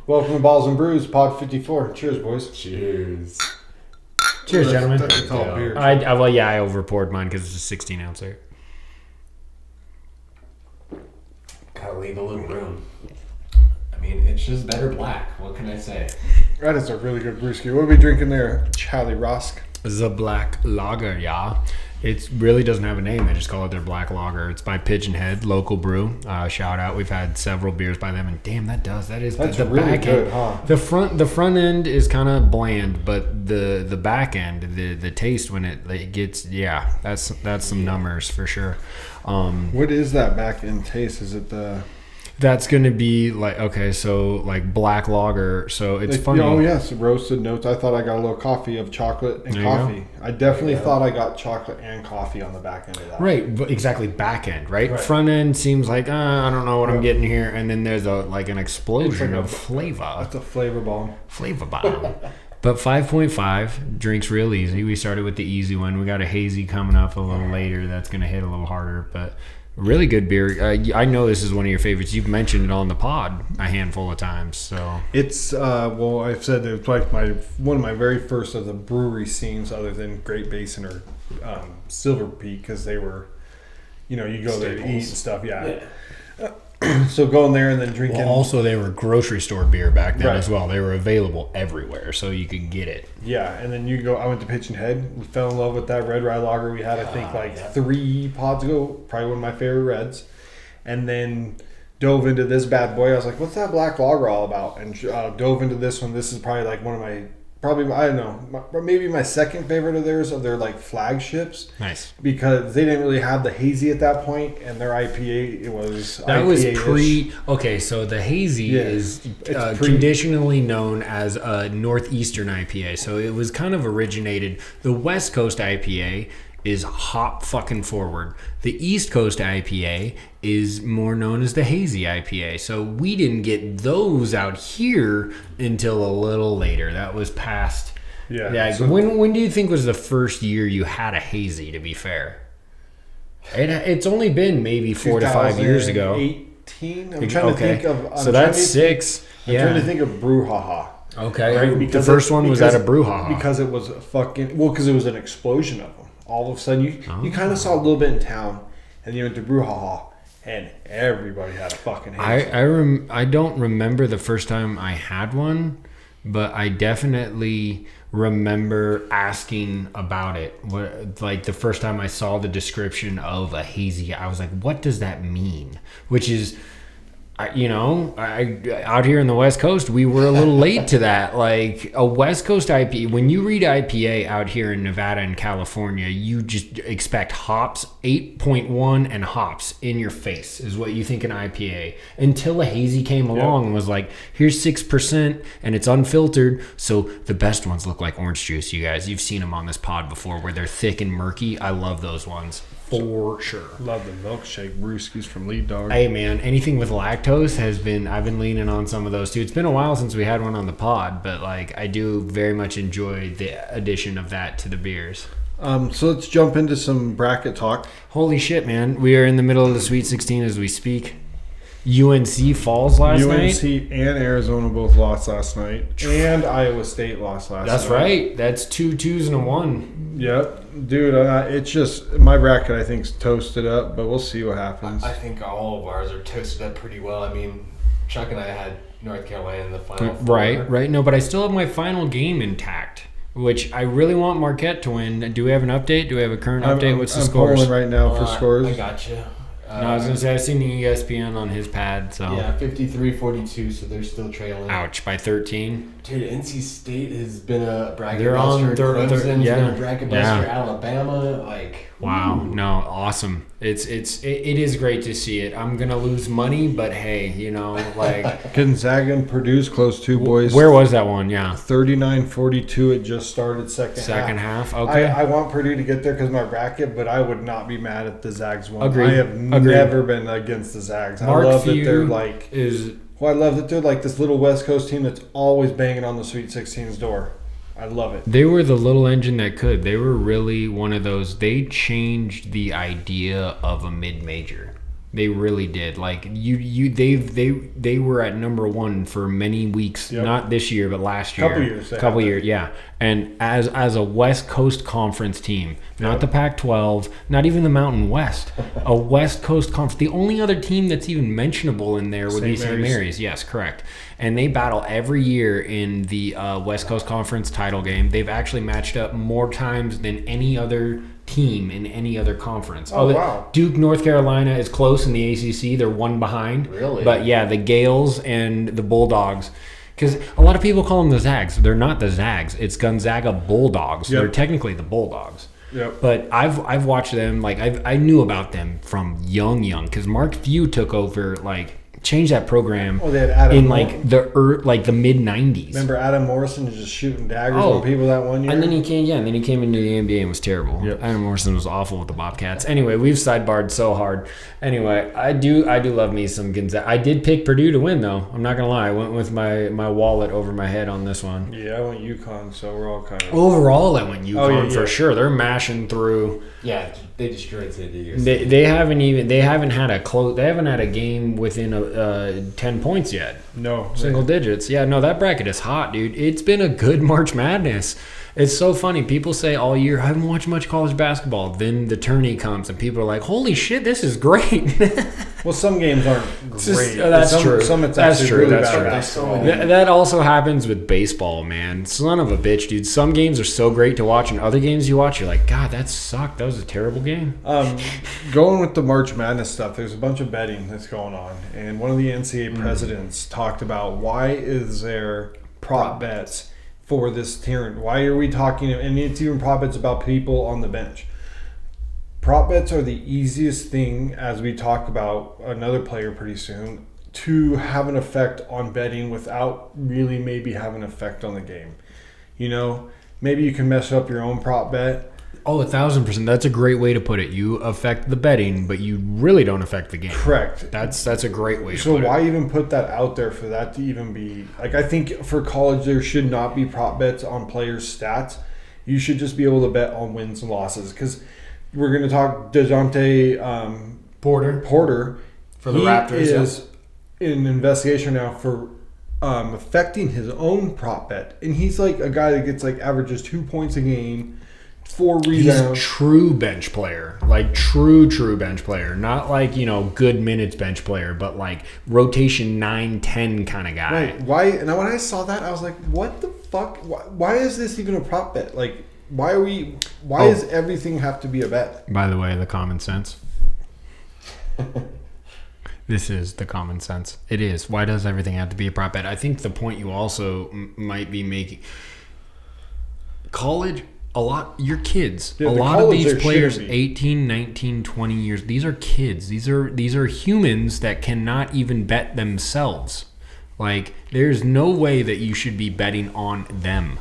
Welcome to Balls and Brews, Pod 54. Cheers, boys. Cheers. Cheers, gentlemen. That's all beer. I over-poured mine because it's a 16 ouncer. Gotta leave a little room. I mean, it's just better black. What can I say? That is a really good brewski. What are we drinking there, Charlie Rosk? The Black Lager, yeah. It really doesn't have a name. They just call it their Black Lager. It's by Pigeon Head, local brew. Shout out. We've had several beers by them, and damn, that's the really back good, end. huh? The front end is kind of bland, but the back end, the taste when it gets, that's some numbers for sure. What is that back end taste? Is it the... That's going to be like black lager. So it's funny. Oh, yes, roasted notes. I thought I got a little coffee of chocolate and coffee. I definitely thought I got chocolate and coffee on the back end of that. Right, exactly. Back end, right? Front end seems like, I don't know what I'm getting here. And then there's an explosion of flavor. That's a flavor bomb. Flavor bomb. But 5.5 drinks real easy. We started with the easy one. We got a hazy coming up a little later that's going to hit a little harder. But really good beer. I know this is one of your favorites. You've mentioned it on the pod a handful of times. So it's I've said it's like one of my very first of the brewery scenes, other than Great Basin or Silver Peak, because they were, you go there to eat and stuff. Yeah. So going there and then drinking. Well, also they were grocery store beer back then as well. They were available everywhere, so you could get it. Yeah, and then I went to Pigeon Head. We fell in love with that red rye lager we had, I think, 3 pods ago. Probably one of my favorite reds. And then dove into this bad boy. I was like, what's that black lager all about? And dove into this one. This is probably like one of my... I don't know, maybe my second favorite of theirs, of their flagships. Nice. Because they didn't really have the hazy at that point, and their IPA, it was that IPA-ish. was okay, so the hazy is traditionally known as a northeastern IPA. So it was kind of originated, the West Coast IPA is hop fucking forward. The East Coast IPA is more known as the hazy IPA. So we didn't get those out here until a little later. That was past. Yeah. So when do you think was the first year you had a hazy, to be fair? It's only been maybe 4 to 5 years ago. 18? I'm trying to think of... So that's 6. I'm trying to think of Brouhaha. Okay. Right? Because the first one was at a Brouhaha. Because it was because it was an explosion of them. All of a sudden, you kind of saw a little bit in town, and you went to Brouhaha, and everybody had a fucking hazy. I don't remember the first time I had one, but I definitely remember asking about it. Like the first time I saw the description of a hazy, I was like, what does that mean? Which is... out here in the West Coast, we were a little late to that. Like a West Coast IPA, when you read IPA out here in Nevada and California, you just expect hops, 8.1 and hops in your face is what you think an IPA. Until a hazy came along and was like, here's 6% and it's unfiltered. So the best ones look like orange juice, you guys. You've seen them on this pod before where they're thick and murky. I love those ones. For sure. Love the milkshake brewskis from Lead Dog. Hey man, anything with lactose I've been leaning on some of those too. It's been a while since we had one on the pod, but I do very much enjoy the addition of that to the beers. So let's jump into some bracket talk. Holy shit, man. We are in the middle of the Sweet 16 as we speak. UNC falls last night. UNC and Arizona both lost last night. And Iowa State lost last night. That's right. That's 2 2s and a 1. Yep. Dude, it's just, my bracket I think's toasted up, but we'll see what happens. I think all of ours are toasted up pretty well. I mean, Chuck and I had North Carolina in the final 4. Right. No, but I still have my final game intact, which I really want Marquette to win. Do we have an update? Do we have a current update? What's the scores? I'm pulling right now for scores. I got you. No, I was going to say, I've seen the ESPN on his pad, so... Yeah, 53-42, so they're still trailing. Ouch, by 13. Dude, NC State has been a bracket They're buster. on Clemson's been a bracket buster. Alabama, Wow, no, awesome. It is great to see it. I'm going to lose money, but hey, Gonzaga and Purdue's close too, boys. Where was that one? Yeah. 39-42. It just started second half. Okay. I want Purdue to get there because of my bracket, but I would not be mad if the Zags won. Agreed. I have never been against the Zags. I love that they're I love that they're like this little West Coast team that's always banging on the Sweet 16's door. I love it. They were the little engine that could. They were really one of those. They changed the idea of a mid-major. They really did. Like they were at number 1 for many weeks. Yep. Not this year, but last year. Couple years, yeah. And as a West Coast Conference team, not the Pac-12, not even the Mountain West, a West Coast Conference. The only other team that's even mentionable in there would be St. Mary's. Yes, correct. And they battle every year in the West Coast Conference title game. They've actually matched up more times than any other team in any other conference. Wow. Duke, North Carolina is close in the ACC. They're 1 behind. Really? But yeah, the Gales and the Bulldogs. Because a lot of people call them the Zags. They're not the Zags. It's Gonzaga Bulldogs. Yep. They're technically the Bulldogs. Yep. But I've watched them. Like I knew about them from young. Because Mark Few took over, like, changed that program they had Adam in like the mid 90s. Remember Adam Morrison just shooting daggers on people that one year? And then he came into the NBA and was terrible. Yep. Adam Morrison was awful with the Bobcats. Anyway, we've sidebarred so hard. Anyway, I do love me some Gonzaga. I did pick Purdue to win though. I'm not gonna lie. I went with my wallet over my head on this one. Yeah, I went UConn, so we're all kind of overall. I went UConn for yeah. sure. They're mashing through. Yeah, they destroyed City. They haven't had a game within 10 points yet. No. Single digits. Yeah, no, that bracket is hot, dude. It's been a good March Madness. It's so funny. People say all year, I haven't watched much college basketball. Then the tourney comes and people are like, holy shit, this is great. Well, some games aren't great. That's true. Some it's that's actually true. really That's bad true. basketball. That also happens with baseball, man. Son of a bitch, dude. Some games are so great to watch, and other games you watch, you're like, God, that sucked. That was a terrible game. Going with the March Madness stuff, there's a bunch of betting that's going on. And one of the NCAA presidents talked about why is there prop bets for this tournament? Why are we talking, and it's even prop bets about people on the bench. Prop bets are the easiest thing, as we talk about another player pretty soon, to have an effect on betting without really maybe having an effect on the game. You know, maybe you can mess up your own prop bet. Oh, 1,000%. That's a great way to put it. You affect the betting, but you really don't affect the game. Correct. That's a great way to So put it. why even put that out there for that to even be... Like, I think for college, there should not be prop bets on players' stats. You should just be able to bet on wins and losses. Because we're going to talk DeJounte Porter. For the Raptors. He is in an investigation now for affecting his own prop bet. And he's like a guy that gets like averages 2 points a game, 4 rebounds. He's a true bench player. Like true bench player. Not like, good minutes bench player, but like rotation 9-10 kind of guy. Right. Why? And when I saw that, I was like, what the fuck? Why is this even a prop bet? Like, why does everything have to be a bet? By the way, the common sense. This is the common sense. It is. Why does everything have to be a prop bet? I think the point you also might be making, college, your kids. Yeah, a lot of these players, be. 18, 19, 20 years, these are kids. These are humans that cannot even bet themselves. Like, there's no way that you should be betting on them.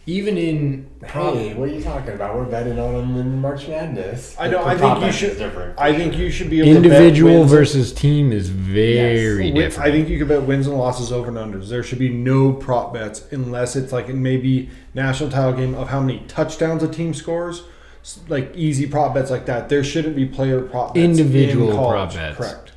Even in... Hey, what are you talking about? We're betting on them in March Madness. I know. I think you should be able individual to bet versus team is very different. I think you could bet wins and losses over and unders. There should be no prop bets unless it's like maybe national title game of how many touchdowns a team scores. Like easy prop bets like that. There shouldn't be player prop bets. Individual prop bets. Correct.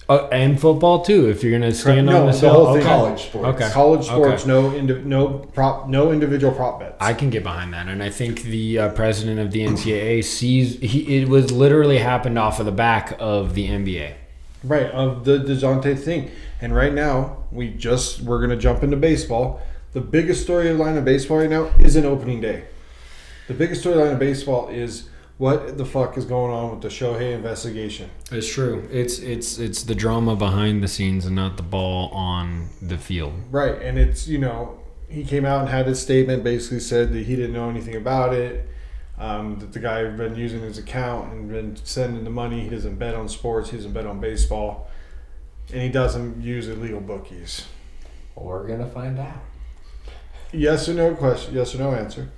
And football too. If you're going to stand on the whole thing. College sports. Okay. College sports. No individual prop bets. I can get behind that, and I think the president of the NCAA sees it was literally happened off of the back of the NBA. Right, of the DeJounte thing. And right now, we're going to jump into baseball. The biggest storyline of baseball right now isn't opening day. The biggest storyline of baseball is what the fuck is going on with the Shohei investigation. It's true. It's the drama behind the scenes and not the ball on the field. Right, and it's, he came out and had his statement, basically said that he didn't know anything about it, that the guy had been using his account and been sending the money. He doesn't bet on sports. He doesn't bet on baseball. And he doesn't use illegal bookies. We're going to find out. Yes or no question. Yes or no answer.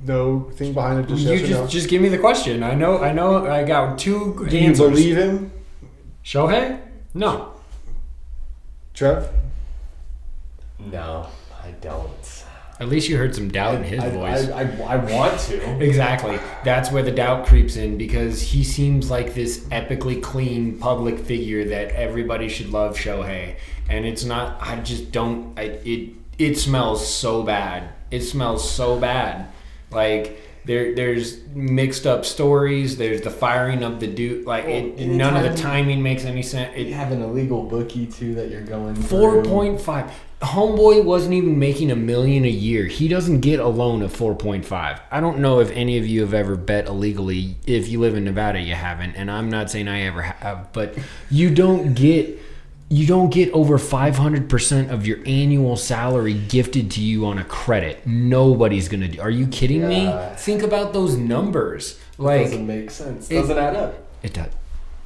No thing behind it. Just yes or no. Just give me the question. I know. I got two Do you believe him? Shohei? No. Trev? No, I don't. At least you heard some doubt in his voice. I want to. Exactly. That's where the doubt creeps in because he seems like this epically clean public figure that everybody should love Shohei. And it's not, I just don't, it smells so bad. It smells so bad. Like, there's mixed up stories. There's the firing of the dude. Like, none of the timing makes any sense. You have an illegal bookie, too, that you're going 4.5. Homeboy wasn't even making $1 million a year. He doesn't get a loan of 4.5. I don't know if any of you have ever bet illegally. If you live in Nevada, you haven't. And I'm not saying I ever have. But you don't get over 500% of your annual salary gifted to you on a credit. Nobody's going to do. Are you kidding me? Think about those numbers. Like, it doesn't make sense. It doesn't add up. It does.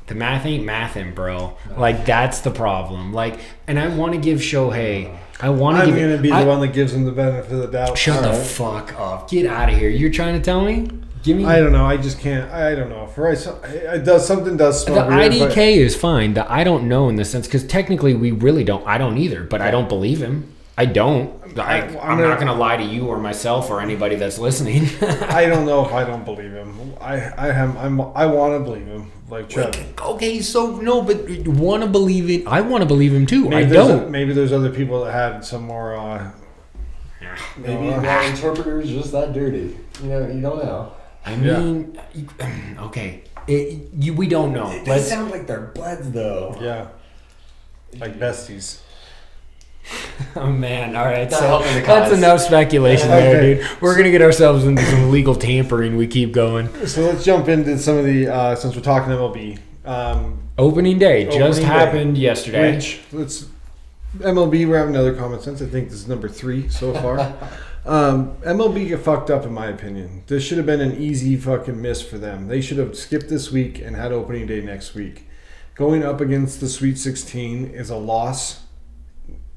The math ain't mathin', bro. Like, that's the problem. Like, and I want to give Shohei. I'm going to be the one that gives him the benefit of the doubt. Shut the fuck up. Get out of here. You're trying to tell me? Give me. I don't know. I just can't. I don't know. Something does smell the weird. The IDK is fine. The I don't know in the sense because technically we really don't. I don't either. But I don't believe him. I don't. I'm not going to lie to you or myself or anybody that's listening. I don't know if I don't believe him. I want to believe him. Like Trevor. Okay, so no, but want to believe it. I want to believe him too. Maybe I don't. Maybe there's other people that had some more. Maybe the interpreter is just that dirty. You don't know. I mean, okay. We don't know. They sound like they're buds, though. Yeah. Like besties. Oh, man. All right. So that's enough speculation there, dude. We're going to get ourselves into some legal tampering. We keep going. So let's jump into some of the, since we're talking MLB. Opening day just happened yesterday. MLB, we're having another common sense. I think this is number 3 so far. MLB get fucked up in my opinion. This should have been an easy fucking miss for them. They should have skipped this week and had opening day next week. Going up against the Sweet 16 is a loss.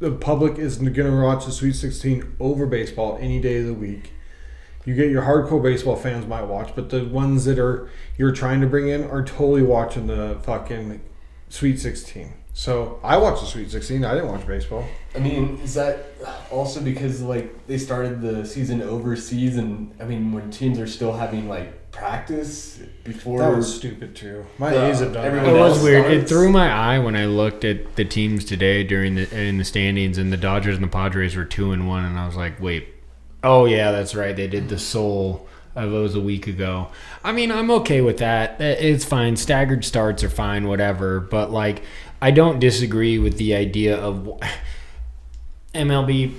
The public is going to watch the Sweet 16 over baseball any day of the week. You get your hardcore baseball fans might watch, but the ones that you're trying to bring in are totally watching the fucking Sweet 16. So I watched the Sweet 16. I didn't watch baseball. I mean, is that also because like they started the season overseas, and I mean when teams are still having like practice before? That was stupid too. My A's have done that. It was weird. It threw my eye when I looked at the teams today in the standings, and the Dodgers and the Padres were 2-1, and I was like, wait, oh yeah, that's right. They did the Soul. It was a week ago. I mean, I'm okay with that. It's fine. Staggered starts are fine, whatever. But like, I don't disagree with the idea of MLB.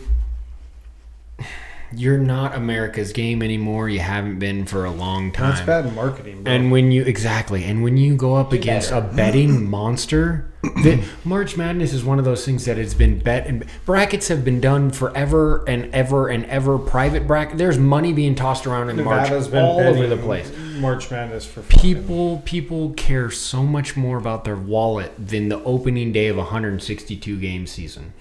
You're not America's game anymore. You haven't been for a long time. That's bad marketing, bro. And when you go up against a betting monster, March Madness is one of those things that has been bet, and brackets have been done forever and ever and ever. Private bracket, there's money being tossed around in Nevada's March all over the place. March Madness for people care so much more about their wallet than the opening day of a 162 game season.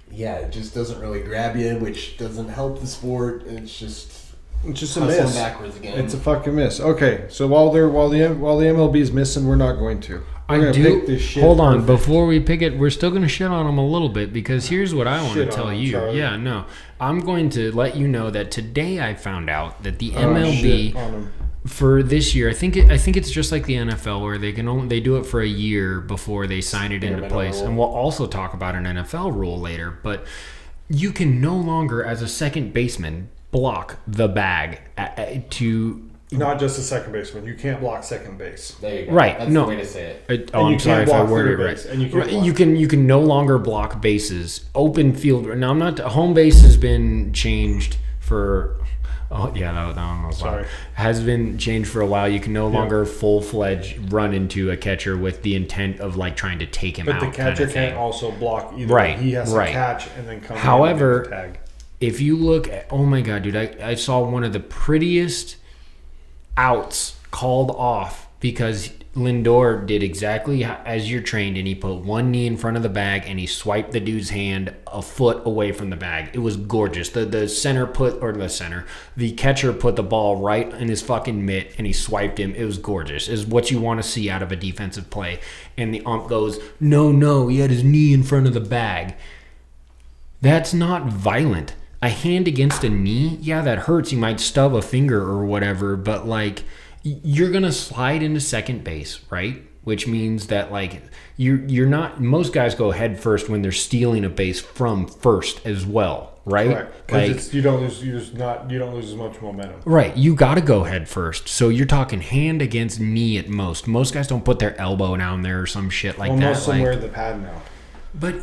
Yeah, it just doesn't really grab you, which doesn't help the sport. It's just a miss. Backwards again. It's a fucking miss. Okay, so while the MLB is missing, we're not going to. Pick this shit. Hold on, before we pick it, we're still going to shit on them a little bit because here's what I want to tell you. Charlie. Yeah, no, I'm going to let you know that today I found out that the MLB for this year, I think it's just like the NFL where they do it for a year before they sign it into place. And we'll also talk about an NFL rule later, but you can no longer, as a second baseman, block the bag to. Not just a second baseman. You can't block second base. There you go. Right. That's the way to say it. I'm sorry if I worded it right. And you can no longer block bases. Open field. Now I'm not. Home base has been changed for. Oh yeah, that one was sorry. Has been changed for a while. You can no longer full-fledged run into a catcher with the intent of like trying to take him out. But the catcher can't also block either. Right. He has to catch and then come. However, in and tag. If you look at, oh my god, dude, I saw one of the prettiest outs called off because Lindor did exactly as you're trained, and he put one knee in front of the bag and he swiped the dude's hand a foot away from the bag. It was gorgeous. The catcher put the ball right in his fucking mitt and he swiped him. It was gorgeous. It's what you want to see out of a defensive play. And the ump goes, no, he had his knee in front of the bag. That's not violent. a hand against a knee, yeah, that hurts. You might stub a finger or whatever, but like you're gonna slide into second base, right? Which means that like you're not. Most guys go head first when they're stealing a base from first as well, right? Correct. Because you don't lose as much momentum. Right, you got to go head first. So you're talking hand against knee at most. Most guys don't put their elbow down there or some shit like that. Most of them wear the pad now. But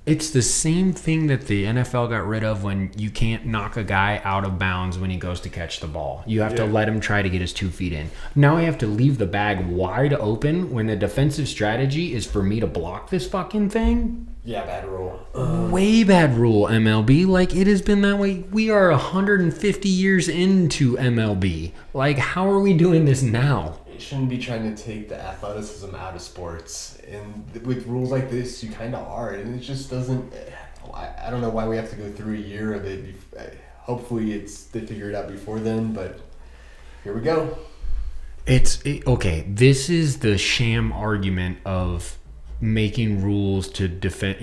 it's the same thing that the NFL got rid of when you can't knock a guy out of bounds when he goes to catch the ball. You have to let him try to get his 2 feet in. Now I have to leave the bag wide open when the defensive strategy is for me to block this fucking thing. Yeah, bad rule. Way bad rule, MLB. Like, it has been that way. We are 150 years into MLB. Like, how are we doing this now? You shouldn't be trying to take the athleticism out of sports. And with rules like this, you kind of are. And it just doesn't... I don't know why we have to go through a year of it. Hopefully they figure it out before then, but here we go. Okay, this is the sham argument of making rules to defend,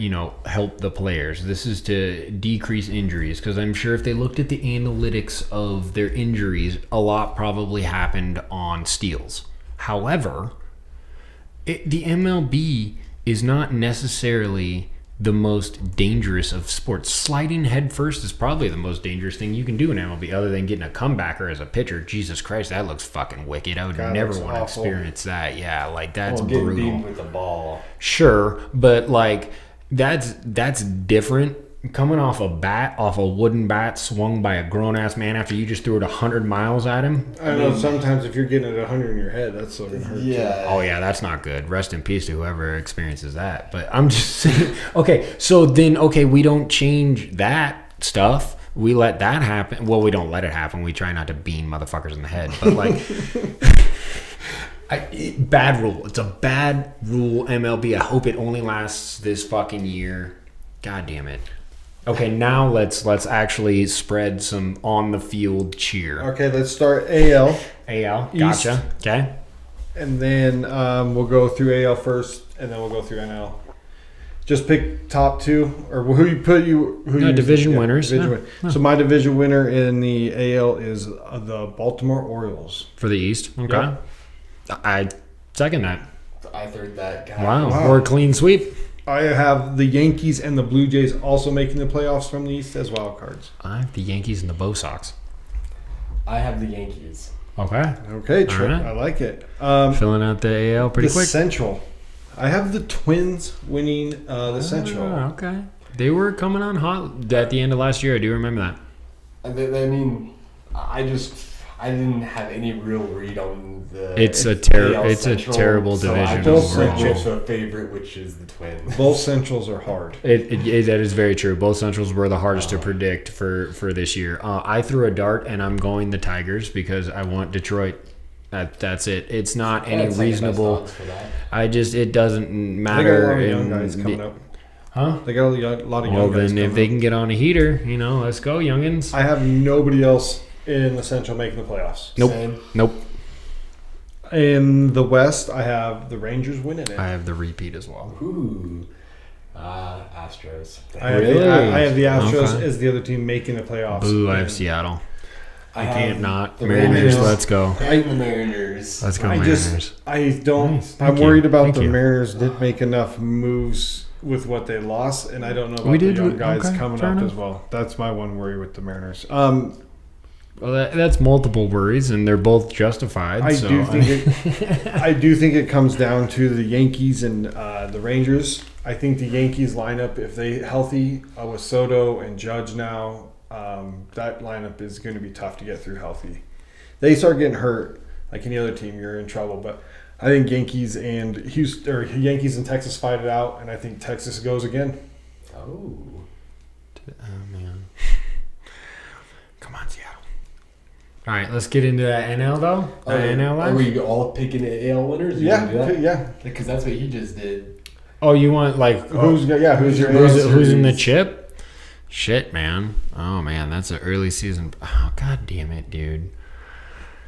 help the players. This is to decrease injuries, because I'm sure if they looked at the analytics of their injuries, a lot probably happened on steals. However, the MLB is not necessarily the most dangerous of sports. Sliding head first is probably the most dangerous thing you can do in MLB, other than getting a comebacker as a pitcher. Jesus Christ, that looks fucking wicked. I would never want to experience that. Yeah, like that's brutal. Getting beaten with the ball. Sure, but like that's different. Coming off a wooden bat swung by a grown ass man after you just threw it 100 miles at him. I know sometimes if you're getting it 100 in your head, that's still gonna hurt. Yeah. Too. Oh yeah, that's not good. Rest in peace to whoever experiences that. But I'm just saying. Okay, so then we don't change that stuff. We let that happen. Well, we don't let it happen. We try not to beam motherfuckers in the head. But like. Bad rule. It's a bad rule, MLB. I hope it only lasts this fucking year. God damn it. Okay, now let's actually spread some on the field cheer. Okay, let's start AL. AL, East. gotcha. Okay. And then we'll go through AL first, and then we'll go through NL. Just pick top two, or who you put you. Division winners. Division win. So my division winner in the AL is the Baltimore Orioles. For the East? Okay. Yep. I second that. I third that guy. Wow. Or a clean sweep. I have the Yankees and the Blue Jays also making the playoffs from the East as wild cards. I have the Yankees and the Bo Sox. I have the Yankees. Okay. Okay, Trip. Right. I like it. Filling out the AL pretty quick. Central. I have the Twins winning the Central. Okay. They were coming on hot at the end of last year. I do remember that. I mean, I didn't have any real read on the. It's a terrible division. So I just switched to a favorite, which is the Twins. Both Centrals are hard. That is very true. Both Centrals were the hardest to predict for this year. I threw a dart, and I'm going the Tigers because I want Detroit. That's it. It's not any reasonable. It doesn't matter. They got a lot of young guys coming up. Huh? They got a lot of young guys. Well, then if they can get on a heater, let's go, youngins. I have nobody else in the Central making the playoffs. Nope. Same. Nope. In the West, I have the Rangers winning it. I have the repeat as well. Ooh. Astros. I have the Astros as the other team making the playoffs. Boo, I have Seattle. I can't not. the Mariners, let's go. The Mariners. Let's go, Mariners. Nice. I'm worried about the you. Mariners didn't make enough moves with what they lost, and I don't know about the young guys coming up as well. That's my one worry with the Mariners. Well, that's multiple worries, and they're both justified. I do think it comes down to the Yankees and the Rangers. I think the Yankees lineup, if they healthy with Soto and Judge now, that lineup is going to be tough to get through healthy. They start getting hurt, like any other team, you're in trouble. But I think Yankees and Texas fight it out, and I think Texas goes again. Oh man! Come on, Seattle. All right, let's get into that NL though. NL line. Are we all picking AL winners? Yeah. Because that's what he just did. Oh, you want who's in the chip? Shit, man. Oh man, that's an early season. Oh god damn it, dude.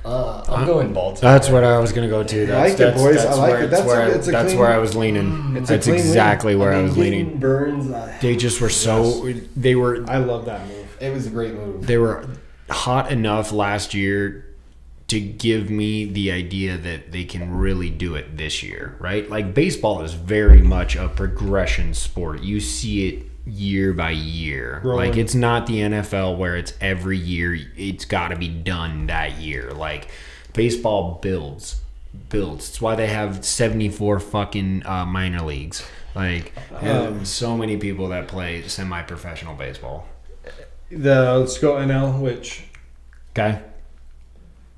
I'm going Baltimore. That's what I was gonna go to. I like it, boys. I like it. That's where I was leaning. That's exactly where I was leaning. Burns. They just were so. They were. I love that move. It was a great move. They were hot enough last year to give me the idea that they can really do it this year, right? Like baseball is very much a progression sport. You see it year by year. Rolling. Like it's not the NFL where it's every year it's got to be done that year. Like baseball builds. It's why they have 74 fucking minor leagues. Like so many people that play semi-professional baseball. Let's go NL, which Okay.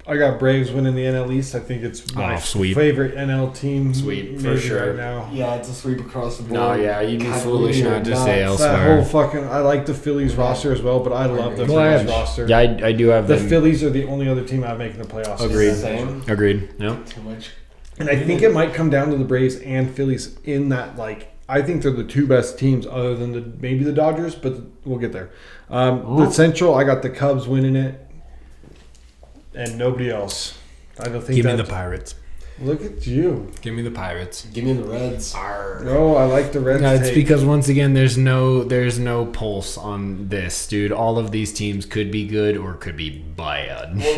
I got Braves winning the NL East. I think it's my favorite NL team. Sweep, for sure. Right now. Yeah, it's a sweep across the board. No, yeah, you'd be foolish not to say That elsewhere. whole fucking. I like the Phillies roster as well, but I love the Phillies roster. Yeah, I do have the Phillies are the only other team I'm making the playoffs. Agreed. Same. Agreed. No. Too much. And I think it might come down to the Braves and Phillies in that, like, I think they're the two best teams other than maybe the Dodgers, but we'll get there. The Central, I got the Cubs winning it and nobody else. I don't think Give me the Pirates. Look at you. Give me the Pirates. Give me the Reds. Oh, I like the Reds. No, it's because once again, there's no pulse on this, dude. All of these teams could be good or could be bad. Well,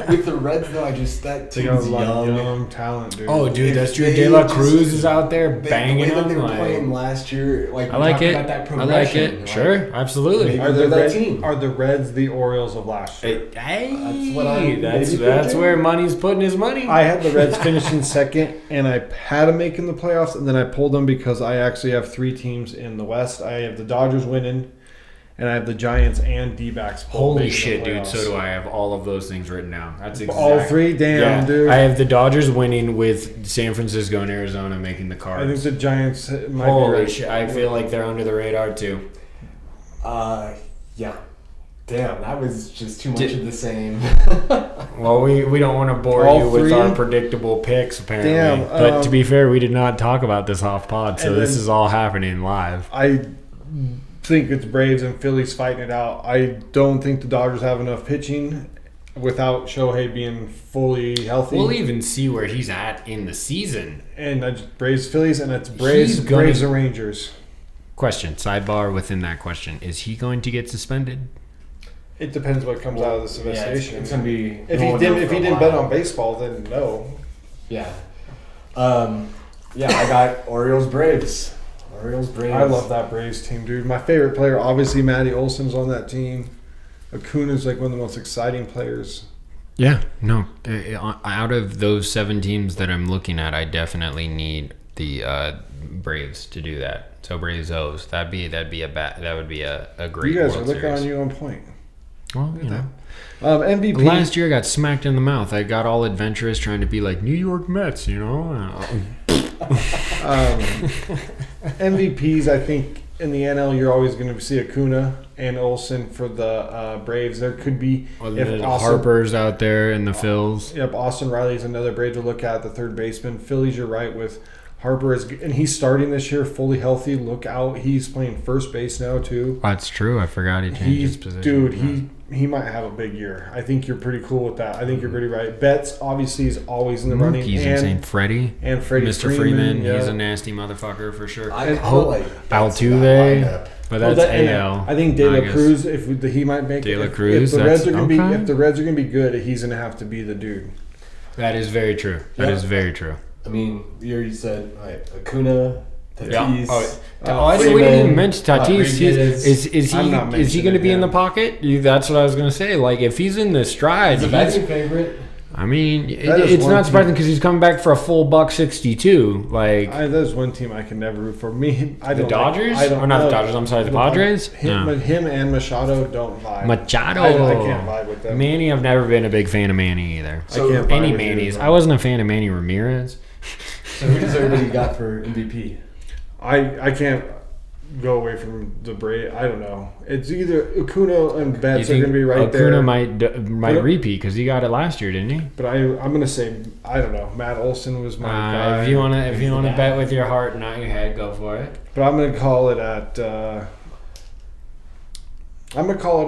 with the Reds, though, that they got a team's lot of young. young talent, dude. Oh, dude, that's true. They De La just- Cruz is out there banging the way that them. they were Like, playing last year, like I like we it. talked about that I like progression, it. like, Sure, absolutely. Maybe Are they're the that Reds, team. are the Reds the Orioles of last year? Hey, that's that's where money's putting his money. I had the Reds finishing second, and I had them making the playoffs, and then I pulled them because I actually have three teams in the West. I have the Dodgers winning, and I have the Giants and D-backs. Holy shit, dude! So do I. Have all of those things written down. That's exactly All three? Damn, dude. I have the Dodgers winning with San Francisco and Arizona making the cards. I think the Giants might be Holy right. shit! I feel like they're under the radar too. Yeah. Damn, that was just too much of the same. Well, we don't want to bore All you with three? our predictable picks, apparently. Damn, but to be fair, we did not talk about this off pod, so and this then- is all happening live. I think it's Braves and Phillies fighting it out. I don't think the Dodgers have enough pitching without Shohei being fully healthy. We'll even see where he's at in the season. And I just Braves, Phillies, and it's Braves, He's gonna- Braves and Rangers. Question, sidebar within that question. Is he going to get suspended? It depends what comes out of this Yeah, investigation. it's gonna be. if he didn't bet on baseball, then no. Yeah. I got Orioles Braves. Orioles Braves. I love that Braves team, dude. My favorite player, obviously, Matty Olson's on that team. Acuna's like one of the most exciting players. Yeah, no. Out of those 7 teams that I'm looking at, I definitely need the Braves to do that. So Braves O's. That would be a great. You guys World are looking Series. on you on point. Well, you know. MVP. Last year I got smacked in the mouth. I got all adventurous trying to be like New York Mets, you know. MVPs, I think in the NL you're always going to see Acuna and Olsen for the Braves. There could be Harper's out there in the Phils. Yep, Austin Riley's another Brave to look at, the third baseman. Phillies, you're right with Harper and he's starting this year fully healthy. Look out, he's playing first base now too. That's true. I forgot he changed his position. Dude, he might have a big year. I think you're pretty cool with that. I think you're pretty right. Betts obviously is always in the running. He's insane. Freddie. And Freddie Mr. Freeman. yeah. He's a nasty motherfucker for sure. Altuve. But that's AL. I think De La Cruz, he might make De La it. Cruz, If the Reds are going to okay. be, if the Reds are going to be good, he's going to have to be the dude. That is very true. That is very true. I mean, you already said Acuna, Tatis. We didn't even mention Tatis. Rodriguez. Is he going to be in the pocket? That's what I was going to say. Like if he's in the stride, He's a betting favorite. I mean, That is it's one not surprising team- because he's coming back for a full $1.62. Like There's one team I can never root for. the Dodgers, or not the Dodgers? I'm sorry, the Padres. Him and Machado don't vibe. Machado. I can't vibe with them. Manny, I've never been a big fan of Manny either. I can't vibe Any with Manny's. you. I wasn't a fan of Manny Ramirez. So who does everybody got for MVP? I can't go away from the Braves. I don't know. It's either Acuna and Betts are going to be right there. Acuna might repeat because he got it last year, didn't he? But I'm going to say, I don't know. Matt Olson was my guy. If you wanna bet with your heart, not your head, go for it. But I'm going to call it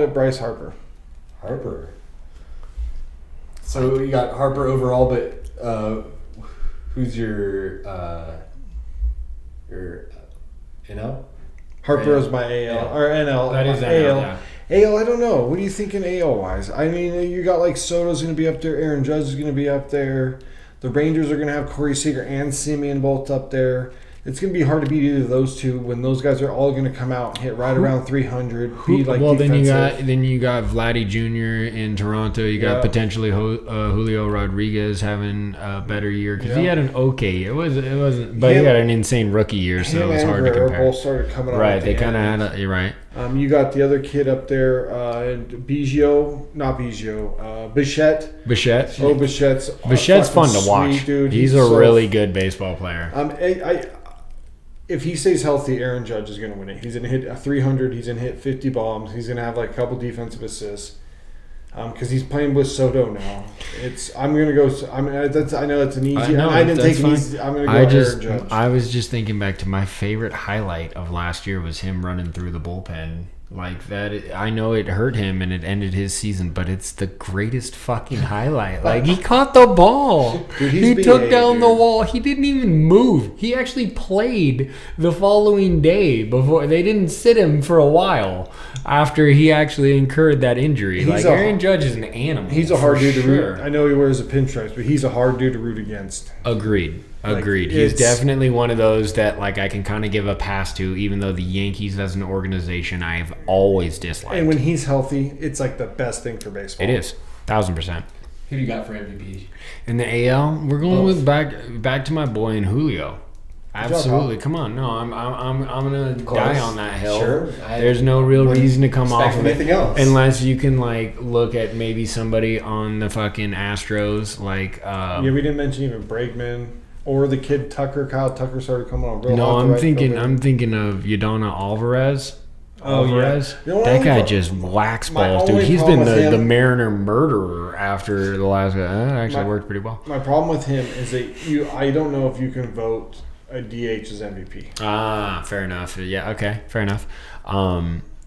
at Bryce Harper. Harper. So you got Harper overall, but who's your NL? Harper is my AL or NL. That is AL. NL, yeah. AL, I don't know. What are you thinking AL wise? I mean, you got like Soto's going to be up there. Aaron Judge is going to be up there. The Rangers are going to have Corey Seager and Simeon both up there. It's going to be hard to beat either of those two when those guys are all going to come out and hit right around 300. Then you got Vladdy Jr. in Toronto. You got potentially Julio Rodriguez having a better year because he had an okay year. It wasn't, but he had an insane rookie year, so it was hard to compare. Both started coming on. Right, they kind of had you're right. You got the other kid up there, Bichette. Bichette. Oh, Bichette's fun to watch, dude. He's a really good baseball player. If he stays healthy, Aaron Judge is going to win it. He's going to hit 300. He's going to hit 50 bombs. He's going to have like a couple defensive assists because he's playing with Soto now. I'm going to go. I know it's an easy. I didn't take an easy. I'm going to go Aaron Judge. I was just thinking back to my favorite highlight of last year was him running through the bullpen. Like that, I know it hurt him and it ended his season, but it's the greatest fucking highlight. Like he caught the ball, dude, he took down the wall. He didn't even move. He actually played the following day before they didn't sit him for a while after he actually incurred that injury. Aaron Judge is an animal. He's a hard dude to root. I know he wears a pinstripes, but he's a hard dude to root against. Agreed. He's definitely one of those that like I can kind of give a pass to, even though the Yankees as an organization I've always disliked. And when he's healthy, it's like the best thing for baseball. It is 1,000%. Who do you got for MVP? In the AL, we're going with back to my boy in Julio. Absolutely, come on. No, I'm gonna die on that hill. Sure. There's no real reason to come off of it else. unless you can like look at maybe somebody on the fucking Astros like. We didn't mention even Bregman. Or the kid Tucker, Kyle Tucker started coming on real hot. No, I'm thinking of Yadona Alvarez. Yeah. That guy just whacks balls, dude. He's been the Mariner murderer after the last guy. That actually worked pretty well. My problem with him is that I don't know if you can vote a DH as MVP. Ah, fair enough. Yeah, okay, fair enough.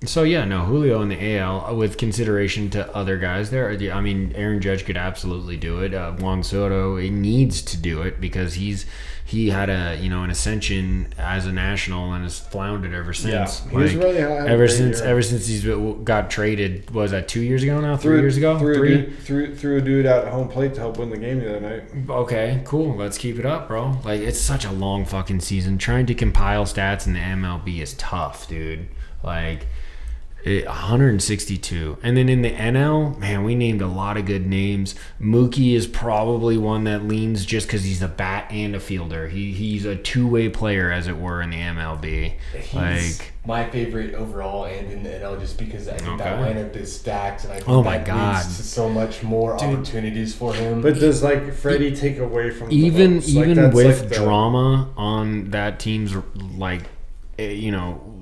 Julio in the AL with consideration to other guys there. I mean, Aaron Judge could absolutely do it. Juan Soto needs to do it because he had an ascension as a national and has floundered ever since. Yeah, he's really ever since he's got traded. Was that 2 years ago now? 3 years ago? Threw a dude out at home plate to help win the game the other night. Okay, cool. Let's keep it up, bro. Like it's such a long fucking season. Trying to compile stats in the MLB is tough, dude. Like. 162. And then in the NL, man, we named a lot of good names. Mookie is probably one that leans just because he's a bat and a fielder. He's a two-way player, as it were, in the MLB. He's my favorite overall and in the NL just because I think that lineup is stacked. And I think leads to so much more opportunities for him. But does Freddie take away from even with drama on that team's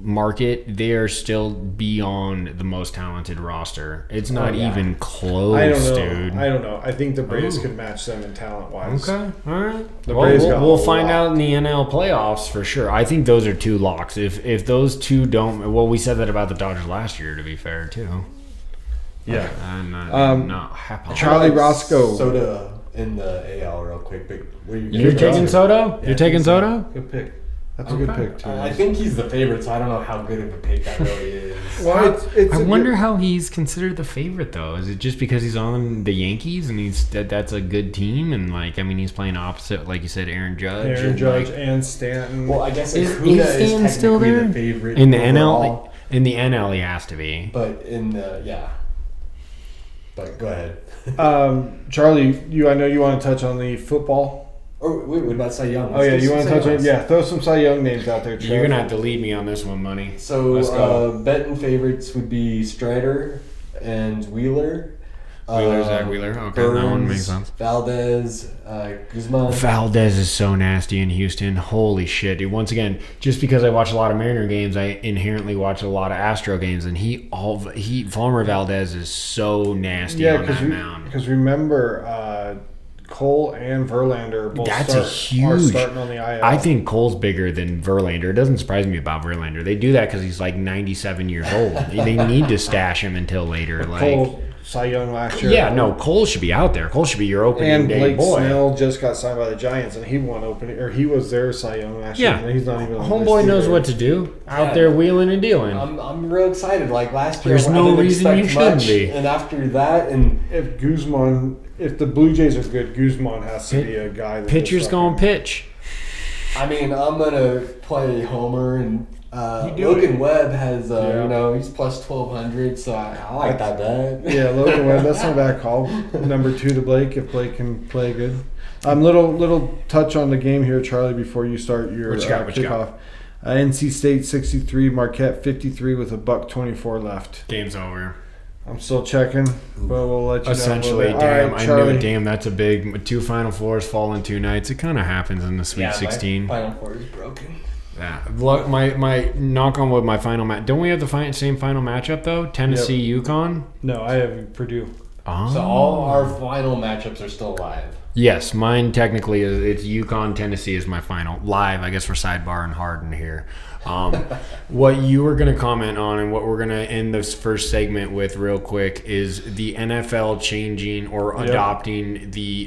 market, they are still beyond the most talented roster. It's not even close, dude. I don't know. I think the Braves could match them in talent-wise. Okay, all right. We'll find out in the NL playoffs for sure. I think those are two locks. If those two don't, we said that about the Dodgers last year. To be fair, too. Yeah. Okay. I'm not happy. Charlie Roscoe. Soda in the AL, real quick. You're taking Soto? You're taking Soto? Good pick. That's a good pick, too. I think he's the favorite, so I don't know how good of a pick that really is. Well, I wonder how he's considered the favorite, though. Is it just because he's on the Yankees and that's a good team? And, he's playing opposite, like you said, Aaron Judge. And Stanton. Well, I guess is Stanton still there? The favorite in the overall. In the NL, he has to be. But in the, But go ahead. Charlie, I know you want to touch on the football. Oh, wait, what about Cy Young? You want to touch on? Yeah, throw some Cy Young names out there, Trev. You're going to have to lead me on this one, Money. So, let's go. betting favorites would be Strider and Wheeler. Zach Wheeler. Okay, Burns, that one makes sense. Valdez, Guzman. Valdez is so nasty in Houston. Holy shit, dude. Once again, just because I watch a lot of Mariner games, I inherently watch a lot of Astro games, and Farmer Valdez is so nasty on that mound. Because remember, Cole and Verlander both are starting on the IL. I think Cole's bigger than Verlander. It doesn't surprise me about Verlander. They do that because he's 97 years old. They need to stash him until later. Cy Young last year. Yeah, no, Cole should be out there. Cole should be your opening And day Blake boy. Snell just got signed by the Giants, and he won opening, or he was their Cy Young last year. And he's not even on the Homeboy list knows either. what to do. Out there wheeling and dealing. I'm real excited. Like last year, There's I no didn't reason expect you shouldn't much, be. And after that, and If the Blue Jays are good, Guzman has to be a guy. That Pitcher's going to pitch. I mean, I'm gonna play Homer, and do Logan it. Webb has, Yeah. he's plus 1,200, so I like that bet. Yeah, Logan Webb. That's not a bad call. Number 2 to Blake, if Blake can play good. Little touch on the game here, Charlie, before you start your What you got? kickoff. NC State 63, Marquette 53 with $1:24 left. Game's over. I'm still checking, but we'll let you Essentially, know. damn, Right, I knew it. Damn, that's a big 2 Final Fours fall in 2 nights. It kind of happens in the Sweet 16. My Final Four is broken. Yeah, look, my knock on wood, my final match. Don't we have the same final matchup though? Tennessee, UConn. No, I have Purdue. Oh. So all our final matchups are still live. Yes, mine technically is it's UConn, Tennessee is my final live. I guess for sidebar and Harden here. What you were going to comment on and what we're going to end this first segment with real quick is the NFL changing or adopting the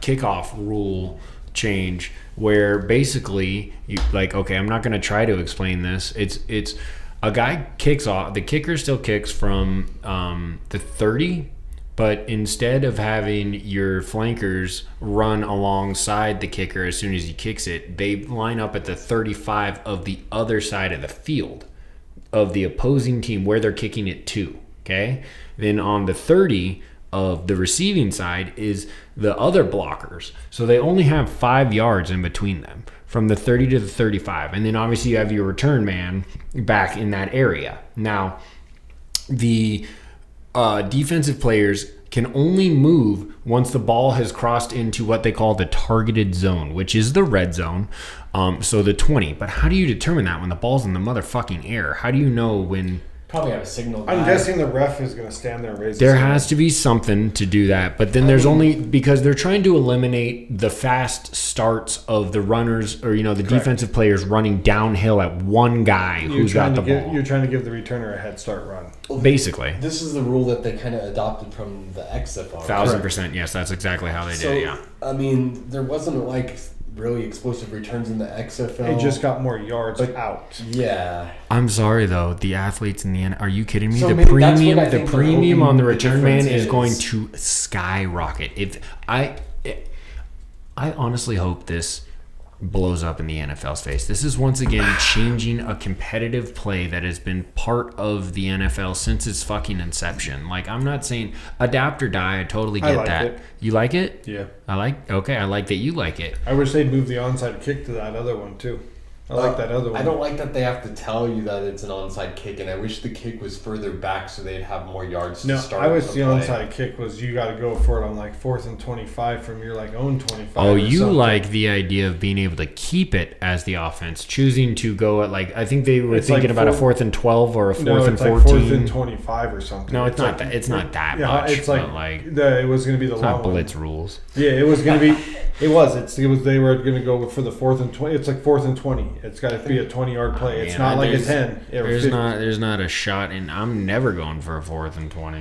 kickoff rule change, where basically you okay, I'm not going to try to explain this. It's a guy kicks off. The kicker still kicks from the 30. But instead of having your flankers run alongside the kicker as soon as he kicks it, they line up at the 35 of the other side of the field of the opposing team where they're kicking it to, okay? Then on the 30 of the receiving side is the other blockers. So they only have 5 yards in between them from the 30 to the 35. And then obviously you have your return man back in that area. Now, the defensive players can only move once the ball has crossed into what they call the targeted zone, which is the red zone, so the 20. But how do you determine that when the ball's in the motherfucking air? How do you know when... Probably have a signal guy. I'm guessing the ref is going to stand there and raise There his hand. has to be something to do that, but then there's only because they're trying to eliminate the fast starts of the runners or the defensive players running downhill at one guy who's got the ball. You're trying to give the returner a head start run. Basically, This is the rule that they kind of adopted from the XFL. 1,000%. Yes, that's exactly how they did it. Yeah. I mean, there wasn't like really explosive returns in the XFL. It just got more yards out. Yeah. I'm sorry though, the athletes in the end. Are you kidding me? So the maybe that's premium, what I the think they're premium hoping on the the return man difference is going is. to skyrocket. If I honestly hope this blows up in the NFL's face. This is once again changing a competitive play that has been part of the NFL since its fucking inception. Like, I'm not saying adapt or die. I totally get like that. it. You like it? Yeah. I like that you like it. I wish they'd move the onside kick to that other one, too. I like that other one. I don't like that they have to tell you that it's an onside kick, and I wish the kick was further back so they'd have more yards to start. I wish the the play. onside kick was you got to go for it on like 4th and 25 from your like own 25. Oh, or you something. like the idea of being able to keep it as the offense, choosing to go at I think they were It's thinking like about a 4th and 12 or a 4th No, and it's 14. like 4th and 25 or something. No, it's not that. It's not that Yeah, much. it's like, but it was going to be the it's long not one. blitz rules. Yeah, it was going to be. It was. They were going to go for the 4th and 20. It's like 4th and 20. It's got to be a 20-yard play. It's Man, not like a there's- 10. There's not a shot, and I'm never going for a 4th and 20.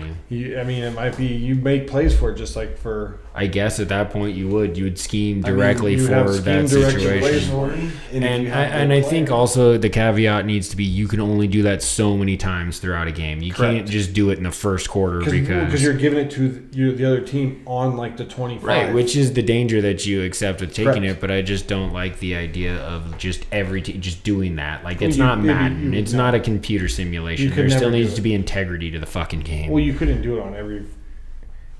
I mean, it might be you make plays for it, just like for. I guess at that point you would scheme directly you for have that scheme direction plays situation. for it. And I think also the caveat needs to be you can only do that so many times throughout a game. You Correct. can't just do it in the first quarter Because you're giving it to the other team on like the 25. right, which is the danger that you accept with taking Correct. it. But I just don't like the idea of just every team just doing that. Like it's You- not you- Madden. you- It's no. not a computer simulation. You could There still never do needs it. to be integrity to the fucking game. Well, you couldn't do it on every.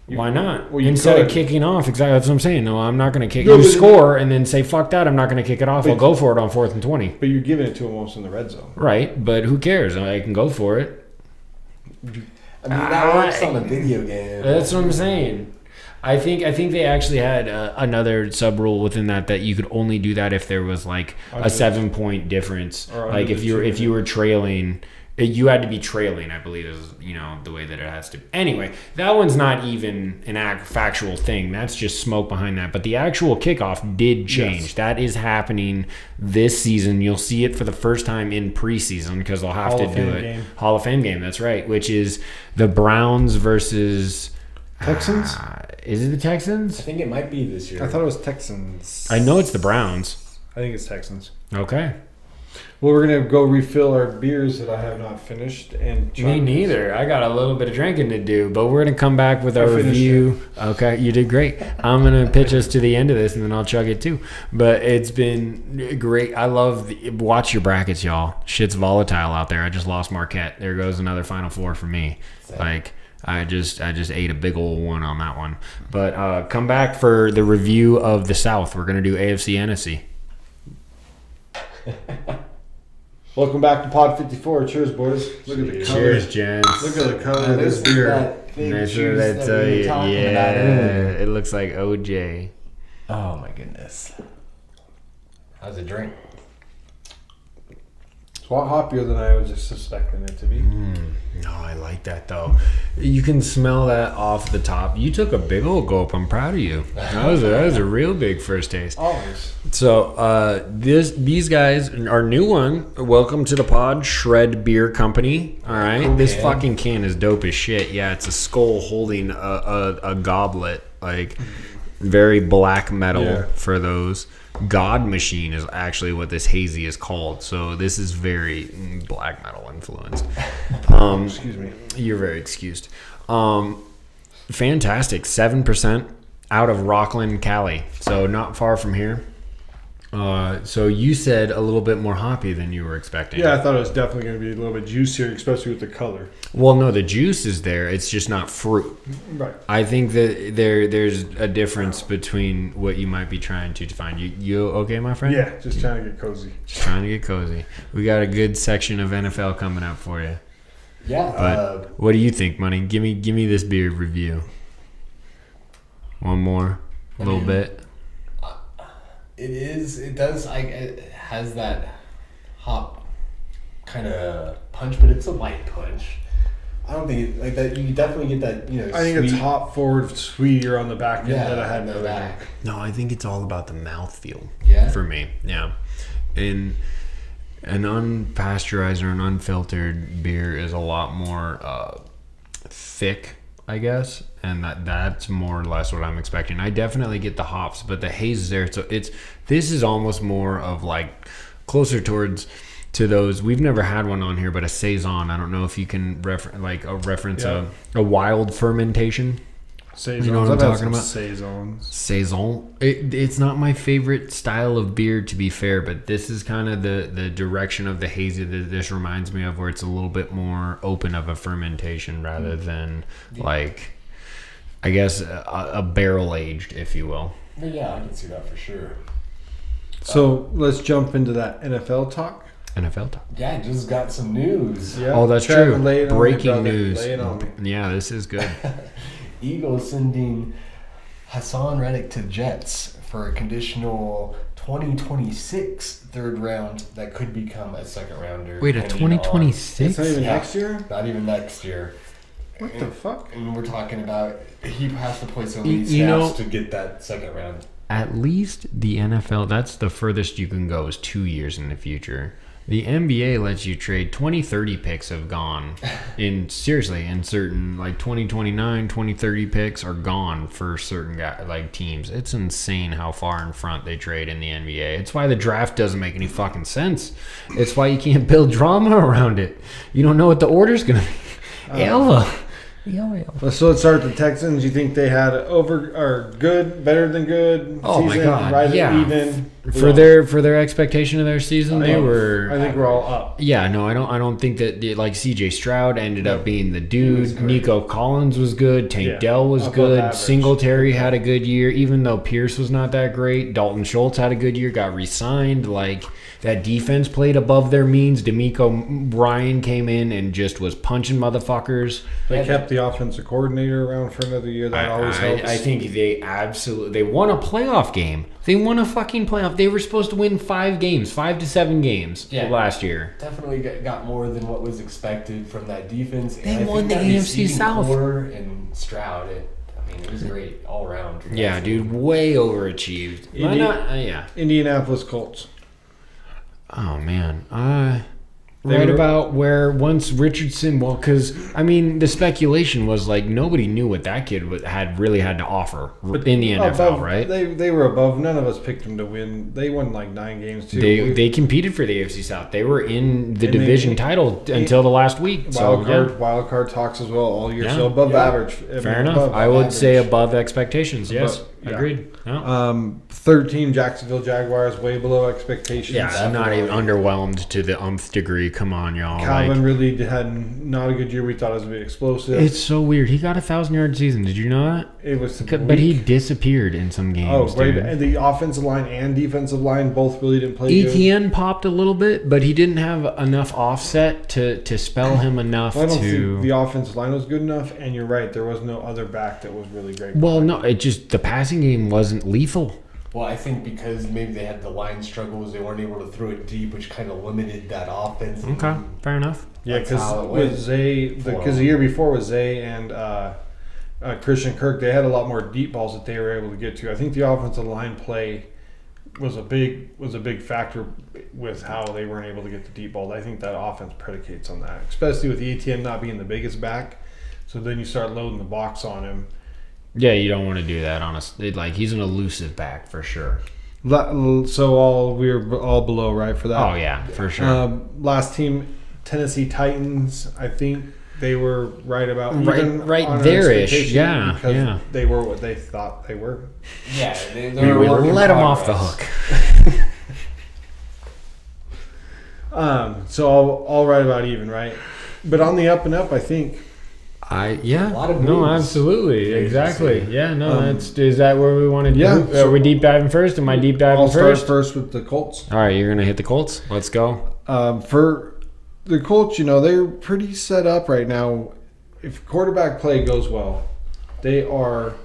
Why not? Well, you Instead of could. kicking off, exactly that's what I'm saying. No, I'm not going to kick. No, You but- score and then say fuck that. I'm not going to kick it off. But- I'll go for it on 4th and 20. But you're giving it to them almost in the red zone. Right, but who cares? I can go for it. I mean, that works on a video game. That's what I'm saying. I think they actually had another sub rule within that you could only do that if there was like Under a the- 7-point difference. Or Like under if the you were 2 if you were trailing You had to be trailing, I believe, is the way that it has to. Anyway, that one's not even an factual thing. That's just smoke behind that. But the actual kickoff did change. Yes. That is happening this season. You'll see it for the first time in preseason because they'll have to do it. Game. Hall of Fame game. That's right. Which is the Browns versus Texans. Is it the Texans? I think it might be this year. I thought it was Texans. I know it's the Browns. I think it's Texans. Okay. Well, we're going to go refill our beers that I have not finished. And me neither. I got a little bit of drinking to do, but we're going to come back with our review. Okay, you did great. I'm going to pitch us to the end of this, and then I'll chug it too. But it's been great. I love watch your brackets, y'all. Shit's volatile out there. I just lost Marquette. There goes another Final Four for me. Like, I just ate a big old one on that one. But come back for the review of the South. We're going to do AFC-NFC. Welcome back to Pod 54. Cheers, boys. Look at the color. Cheers, gents. Look at the color of this beer. It looks like OJ. Oh, my goodness. How's it drink? It's a lot hoppier than I was just suspecting it to be. No, I like that, though. You can smell that off the top. You took a big old gulp. I'm proud of you. That was a real big first taste. Always. So these guys, our new one, welcome to the pod, Shred Beer Company. All right, okay. This fucking can is dope as shit. Yeah, it's a skull holding a goblet, like very black metal for those. God Machine is actually what this hazy is called. So this is very black metal influenced. Excuse me. You're very excused. Fantastic. 7% out of Rockland, Cali. So not far from here. So you said a little bit more hoppy than you were expecting. Yeah, I thought it was definitely going to be a little bit juicier, especially with the color. Well, no, the juice is there. It's just not fruit. Right. I think that there's a difference between what you might be trying to find. You okay, my friend? Yeah, just trying to get cozy. Just trying to get cozy. We got a good section of NFL coming up for you. Yeah. But what do you think, Money? Give me this beer review. One more, a little bit. It has that hop kind of punch, but it's a light punch. I don't think it, like that. You definitely get that, I think sweet. it's hop forward, sweeter on the back end that I had no back. No, I think it's all about the mouthfeel. Yeah. For me, yeah. And an unpasteurized or an unfiltered beer is a lot more thick, I guess, and that's more or less what I'm expecting. I definitely get the hops, but the haze is there. So this is almost more of like closer towards to those. We've never had one on here, but a saison. I don't know if you can reference a wild fermentation. Saisons. You know what I'm talking about? Saisons. Saison. It's not my favorite style of beer, to be fair, but this is kind of the direction of the hazy that this reminds me of, where it's a little bit more open of a fermentation rather than like, I guess, a barrel aged, if you will. Yeah, I can see that for sure. So let's jump into that NFL talk. NFL talk. Yeah, I just got some news. Yeah. Oh, that's true. Breaking news. Lay it on me. Yeah, this is good. Eagles sending Hassan Reddick to Jets for a conditional 2026 third round that could become a second rounder. Wait, a 2026? It's not even next year? Not even next year. What the fuck? And we're talking about he has to play so many snaps to get that second round. At least the NFL, that's the furthest you can go, is 2 years in the future. The NBA lets you trade 2030 picks have gone in certain like 2029, 2030 picks are gone for certain teams. It's insane how far in front they trade in the NBA. It's why the draft doesn't make any fucking sense. It's why you can't build drama around it. You don't know what the order's gonna be. So let's start with the Texans. You think they had good, better than good? Oh season, my god! right Even for their expectation of their season, I think we're all up. Yeah, no, I don't think that like C.J. Stroud ended up being the dude. Nico Collins was good. Tank Dell was good. Average. Singletary had a good year, even though Pierce was not that great. Dalton Schultz had a good year. Got re-signed. Like, that defense played above their means. D'Amico Ryan came in and just was punching motherfuckers. They kept the offensive coordinator around for another year. That always helps. I think they won a playoff game They won a fucking playoff. They were supposed to win 5 to 7 games last year. Definitely got more than what was expected from that defense. They won the AFC South. Core and Stroud, it was great all around. Yeah, dude, way overachieved. Indianapolis Colts. Oh, man. About where once Richardson, because the speculation was like nobody knew what that kid had to offer in the NFL, right? They were above. None of us picked them to win. They won like 9 games too. They competed for the AFC South. They were in the division title until the last week. Wild card talks as well all year. So above average. Fair enough. I would say above expectations. Yes, agreed. Yeah. 13 Jacksonville Jaguars, way below expectations. Yeah, I'm not even underwhelmed to the umpth degree. Come on, y'all. Calvin really had not a good year. We thought it was a bit explosive. It's so weird. He got a 1,000-yard season. Did you know that? It was, but he disappeared in some games. Oh, right. And the offensive line and defensive line both really didn't play good. ETN popped a little bit, but he didn't have enough offset to spell him enough. I don't think the offensive line was good enough, and you're right. There was no other back that was really great. Well, no, the passing game wasn't lethal. Well, I think because maybe they had the line struggles, they weren't able to throw it deep, which kind of limited that offense. Okay, fair enough. Yeah, because the year before was Zay and Christian Kirk, they had a lot more deep balls that they were able to get to. I think the offensive line play was a big factor with how they weren't able to get the deep balls. I think that offense predicates on that, especially with ETN not being the biggest back. So then you start loading the box on him. Yeah, you don't want to do that, honestly. Like, he's an elusive back for sure. So we're all below, right, for that? Oh, yeah, for sure. Last team, Tennessee Titans, I think they were right about right there-ish. Yeah, because they were what they thought they were. Yeah, we would let them off the hook. So all right about even, right? But on the up and up, I think. A lot of moves. No, absolutely, exactly. Yeah, no, is that where we want to do? Yeah, so are we deep diving first? Am I deep diving first? I'll start first with the Colts. All right, you're gonna hit the Colts. Let's go. For the Colts, they're pretty set up right now. If quarterback play goes well, they are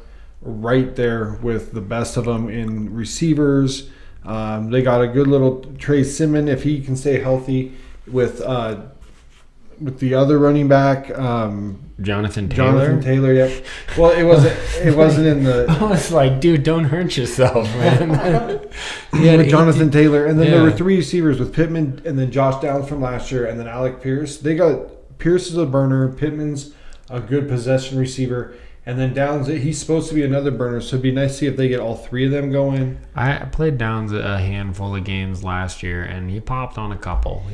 right there with the best of them in receivers. They got a good little Trey Simmons if he can stay healthy with the other running back, Jonathan Taylor. Yep. Well, it wasn't in the. I was like, dude, don't hurt yourself, man. With Jonathan Taylor, and then there were 3 receivers with Pittman, and then Josh Downs from last year, and then Alec Pierce. They got Pierce is a burner, Pittman's a good possession receiver, and then Downs, he's supposed to be another burner. So it'd be nice to see if they get all 3 of them going. I played Downs a handful of games last year, and he popped on a couple.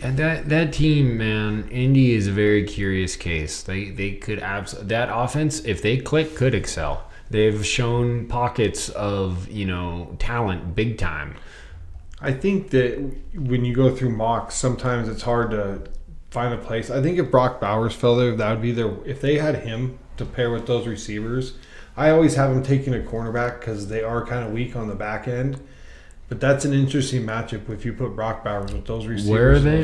And that team, man, Indy is a very curious case. They could that offense, if they click, could excel. They've shown pockets of talent big time. I think that when you go through mocks, sometimes it's hard to find a place. I think if Brock Bowers fell there, that would be if they had him to pair with those receivers. I always have them taking a cornerback because they are kind of weak on the back end. But that's an interesting matchup if you put Brock Bowers with those receivers.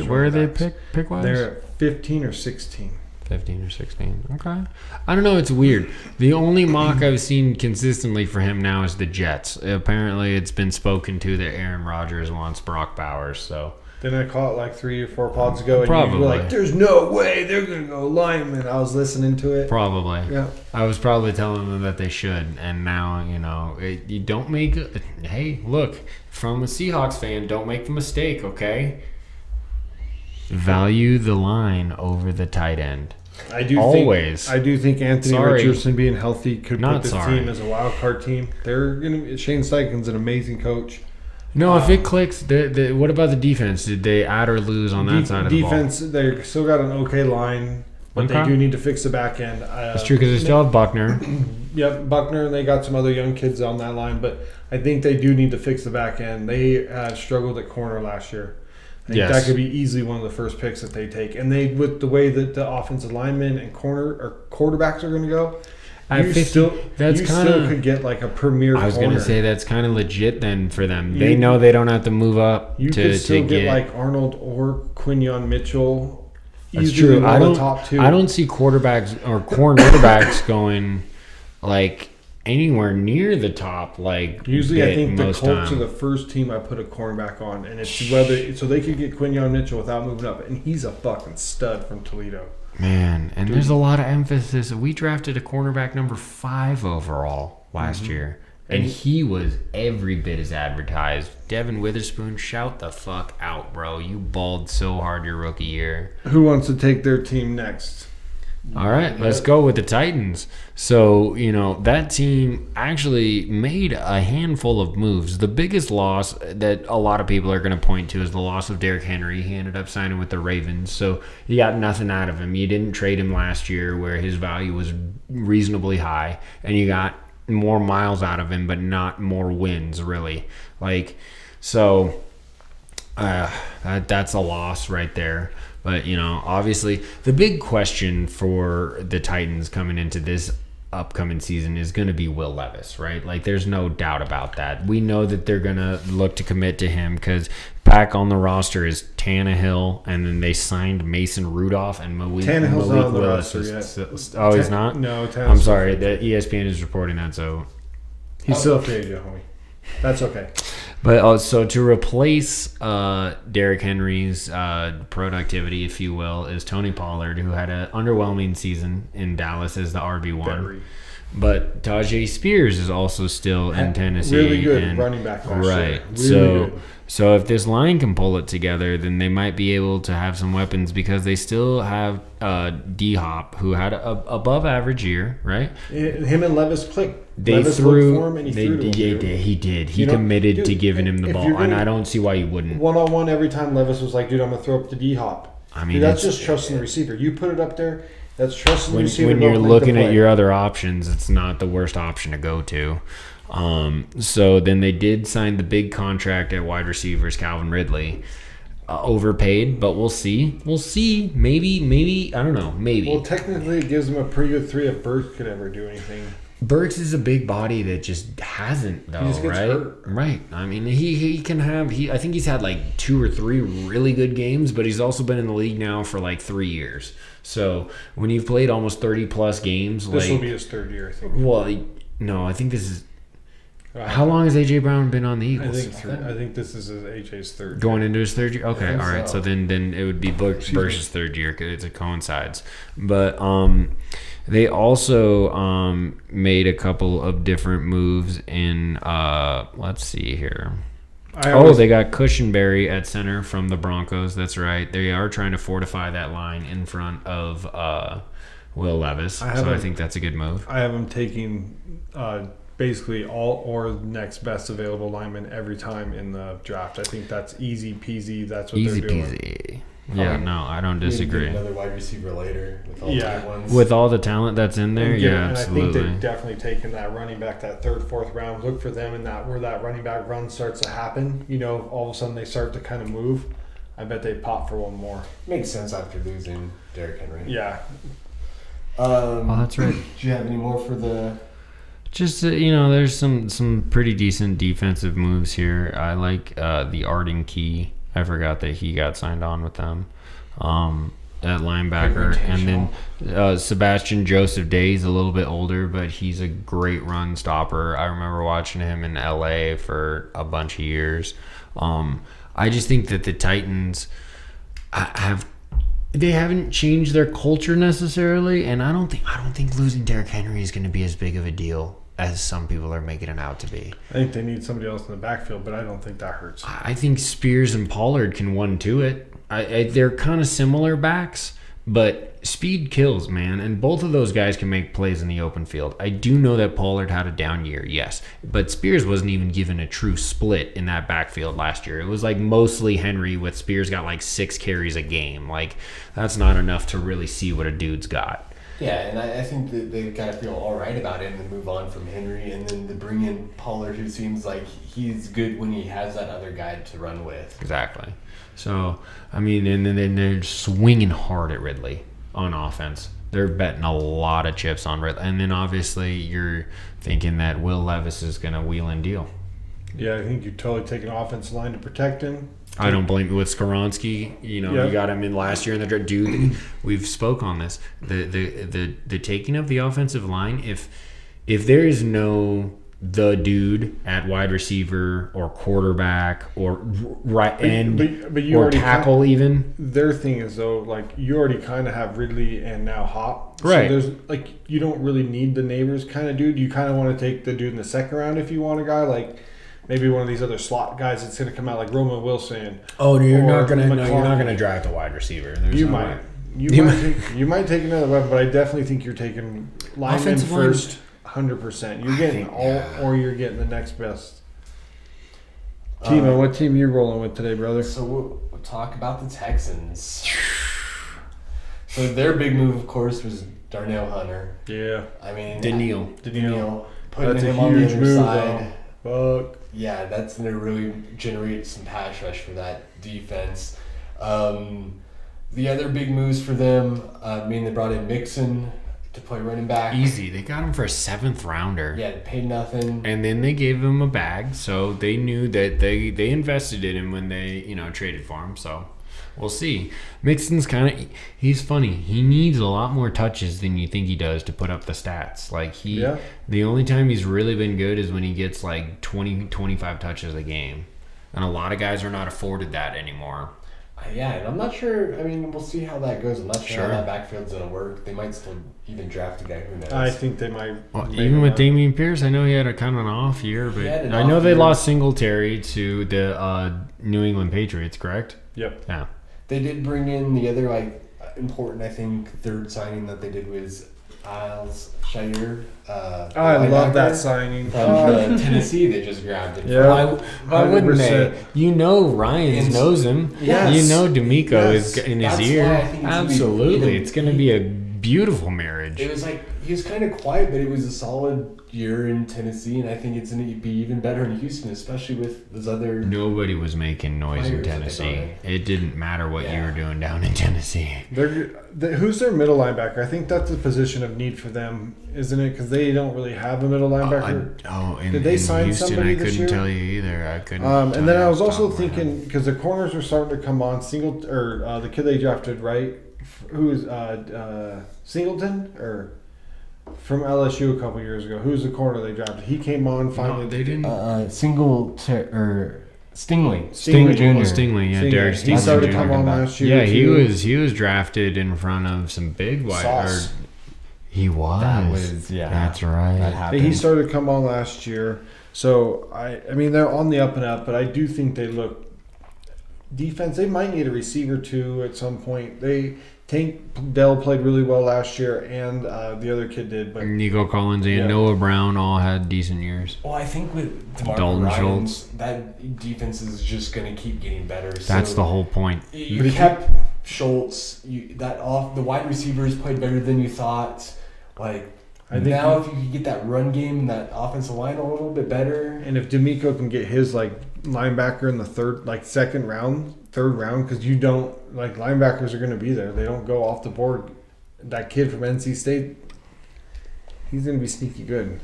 Where are they pick-wise? They're at 15 or 16. 15 or 16. Okay. I don't know. It's weird. The only mock I've seen consistently for him now is the Jets. Apparently, it's been spoken to that Aaron Rodgers wants Brock Bowers. So Didn't I call it like 3 or 4 pods ago? And probably. You were like, there's no way they're going to go lineman. I was listening to it. Probably. Yeah. I was probably telling them that they should. And now, you don't make... Hey, look, from a Seahawks fan, don't make the mistake, okay? Value the line over the tight end. I do think Anthony Richardson being healthy could put this team as a wild card team. Shane Steichen's an amazing coach. No, if it clicks, what about the defense? Did they add or lose on that side of the ball? Defense, they still got an okay line, but they do need to fix the back end. That's true because they still have Buckner. Yep, Buckner, and they got some other young kids on that line, but I think they do need to fix the back end. They struggled at corner last year. I think that could be easily one of the first picks that they take. And with the way that the offensive linemen and quarterbacks are going to go, you still could get like a premier corner. I was going to say that's kind of legit then for them. They know they don't have to move up you could still get like Arnold or Quinyon Mitchell. That's true. I don't see quarterbacks or cornerbacks going like anywhere near the top. Like usually, I think the most Colts time. are the first team I put a cornerback on, and it's whether so they could get Quinyon Mitchell without moving up, and he's a fucking stud from Toledo. Man, and there's a lot of emphasis. We drafted a cornerback number 5 overall last year, and he was every bit as advertised. Devin Witherspoon, shout the fuck out, bro. You balled so hard your rookie year. Who wants to take their team next? All right, let's go with the Titans. So, that team actually made a handful of moves. The biggest loss that a lot of people are going to point to is the loss of Derrick Henry. He ended up signing with the Ravens, so you got nothing out of him. You didn't trade him last year where his value was reasonably high, and you got more miles out of him, but not more wins, really. So that's a loss right there. But, obviously the big question for the Titans coming into this upcoming season is going to be Will Levis, right? Like, there's no doubt about that. We know that they're going to look to commit to him because back on the roster is Tannehill, and then they signed Mason Rudolph and Malik Tannehill's not on the Willis. roster yet. He's not? No, Tannehill's I'm sorry. The ESPN is reporting that, so... He's still a free agent, homie. That's okay. But so to replace Derrick Henry's productivity, if you will, is Tony Pollard, who had an underwhelming season in Dallas as the RB1. But Tajay Spears is also still in Tennessee. Really good running back last year. Right. Really good. So if this line can pull it together, then they might be able to have some weapons because they still have D-Hop, who had a above average year, right? Him and Levis clicked. Levis threw for him and he threw to him. He did. He committed to giving him the ball, and I don't see why you wouldn't. One-on-one every time Levis was like, dude, I'm going to throw up to D-Hop. I mean, that's just trusting the receiver. You put it up there, that's trusting the receiver. When you're looking at your other options, it's not the worst option to go to. So then they did sign the big contract at wide receivers, Calvin Ridley. Overpaid, but we'll see. Maybe. I don't know. Maybe. Well, technically, it gives them a pretty good 3 if Burks could ever do anything. Burks is a big body that just hasn't, though, right? Hurt. Right. I mean, he can have. I think he's had like 2 or 3 really good games, but he's also been in the league now for like 3 years. So when you've played almost 30+ games, this will be his 3rd year, I think. Well, no, I think this is. How long has A.J. Brown been on the Eagles? I think this is AJ's 3rd year. Going into his 3rd year? Okay, all right. So then it would be Burks' 3rd year because it coincides. But they also made a couple of different moves in, let's see here. They got Cushenberry at center from the Broncos. That's right. They are trying to fortify that line in front of Will Levis. I think that's a good move. I have him taking basically all or next best available lineman every time in the draft. I think that's easy peasy. That's what they're doing. Easy peasy. Yeah, no, I don't disagree. Another wide receiver later with all the good ones. With all the talent that's in there, absolutely. I think they've definitely taken that running back that 3rd, 4th round. Look for them in that where that running back run starts to happen. All of a sudden they start to kind of move. I bet they pop for one more. Makes sense after losing Derrick Henry. Yeah. That's right. Do you have any more for the? Just there's some pretty decent defensive moves here. I like the Arden Key. I forgot that he got signed on with them at linebacker. And then Sebastian Joseph Day's a little bit older, but he's a great run stopper. I remember watching him in LA for a bunch of years. I just think that the Titans they haven't changed their culture necessarily, and I don't think losing Derrick Henry is going to be as big of a deal as some people are making it out to be. I think they need somebody else in the backfield, but I don't think that hurts. I think Spears and Pollard can 1-2 it. They're kind of similar backs, but speed kills, man, and both of those guys can make plays in the open field. I do know that Pollard had a down year, yes, but Spears wasn't even given a true split in that backfield last year. It was like mostly Henry with Spears got like 6 carries a game. Like, that's not enough to really see what a dude's got. Yeah, and I think that they kind of feel all right about it and then move on from Henry and then to bring in Pollard, who seems like he's good when he has that other guy to run with. Exactly. So, I mean, and then they're swinging hard at Ridley on offense. They're betting a lot of chips on Ridley. And then obviously you're thinking that Will Levis is going to wheel and deal. Yeah, I think you totally take an offensive line to protect him. I don't blame you with Skoronski. You got him in last year in the draft. Dude, we've spoke on this. The taking of the offensive line, if there is no the dude at wide receiver or quarterback or right end you or tackle even. Their thing is though, like you already kind of have Ridley and now Hop. Right. So there's like you don't really need the neighbors kind of dude. You kind of want to take the dude in the second round if you want a guy like maybe one of these other slot guys that's going to come out like Roman Wilson. Oh, you're not gonna draft a wide receiver. You might take another weapon, but I definitely think you're taking linemen first. 100%. You're getting or you're getting the next best. Timo, what team are you rolling with today, brother? So we'll talk about the Texans. So their big move, of course, was Darnell Hunter. Yeah. I mean, Daniil. Putting him on the other move, side. Fuck. Yeah, that's going to really generate some pass rush for that defense. The other big moves for them, they brought in Mixon to play running back. Easy. They got him for a 7th rounder. Yeah, paid nothing. And then they gave him a bag, so they knew that they invested in him when they, traded for him. So we'll see. Mixon's he's funny. He needs a lot more touches than you think he does to put up the stats. The only time he's really been good is when he gets like 20, 25 touches a game. And a lot of guys are not afforded that anymore. Yeah, and I'm not sure. I mean, we'll see how that goes. I'm not sure how that backfield's going to work. They might still even draft a guy. Who knows? I think they might. Well, even with Dameon Pierce, I know he had a kind of an off year, but I know they lost Singletary to the New England Patriots, correct? Yep. Yeah. They did bring in the other, important, I think, third signing that they did was Isles Shire. I love that signing. From Tennessee, they just grabbed him. Yeah. Why wouldn't they? Ryan knows him. Yes. D'Amico is in his ear. Absolutely. It's going to be a beautiful marriage. It was he was kind of quiet, but it was a solid year in Tennessee, and I think it's going to be even better in Houston, especially with those other... Nobody was making noise in Tennessee. It didn't matter what you were doing down in Tennessee. Who's their middle linebacker? I think that's a position of need for them, isn't it? Because they don't really have a middle linebacker. Did they sign Houston, somebody this year? I couldn't tell you either. I couldn't. And then I was also thinking, because the corners were starting to come on, the kid they drafted, right? Who's Singleton or... from LSU a couple years ago. Who's the corner they drafted? He came on finally. No, they didn't. Stingley. Stingley Jr. Stingley, yeah, Derek Stingley. He started to come on last year. Yeah, he was drafted in front of some big wide. He was. That's right. That happened. He started to come on last year. So I mean they're on the up and up, but I do think they look defense. They might need a receiver too at some point. Tank Dell played really well last year, and the other kid did. But Nico Collins and Noah Brown all had decent years. Well, I think with DeMarco Ryans, that defense is just going to keep getting better. That's the whole point. You kept Schultz. The wide receivers played better than you thought. If you could get that run game, that offensive line a little bit better, and if D'Amico can get his linebacker in the third round, because you don't linebackers are going to be there. They don't go off the board. That kid from NC State, he's going to be sneaky good.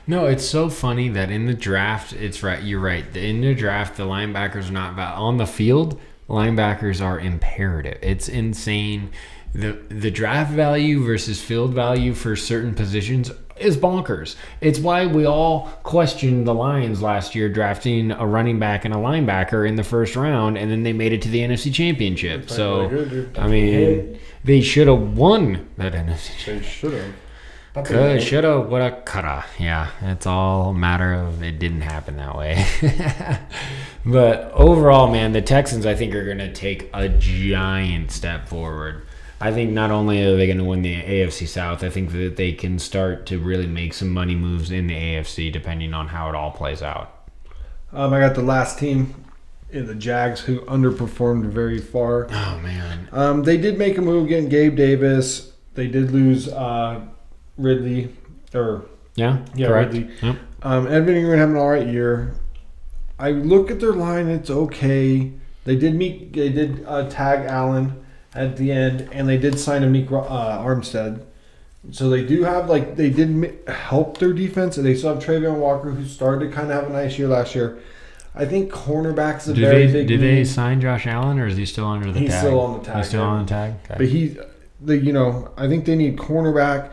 No, it's so funny that in the draft, it's right. You're right. In the draft, the linebackers are not on the field. Linebackers are imperative. It's insane. The draft value versus field value for certain positions is bonkers. It's why we all questioned the Lions last year drafting a running back and a linebacker in the first round, and then they made it to the NFC Championship. So, they should have won that NFC Championship. They should have. Shoulda, woulda, coulda. Yeah, it's all a matter of it didn't happen that way. But overall, man, the Texans, I think, are going to take a giant step forward. I think not only are they going to win the AFC South, I think that they can start to really make some money moves in the AFC depending on how it all plays out. I got the last team in the Jags who underperformed very far. Oh, man. They did make a move getting Gabe Davis. They did lose Ridley. Correct. Ridley. Yep. Evan Ingram having an all right year. I look at their line; it's okay. They did tag Allen at the end, and they did sign Amik Armstead. So they do have they did help their defense, and they still have Travion Walker, who started to kind of have a nice year last year. I think cornerbacks is a very big. Did they sign Josh Allen, or is he still under the tag? He's still on the tag. He's still on the tag. Okay. But I think they need cornerback,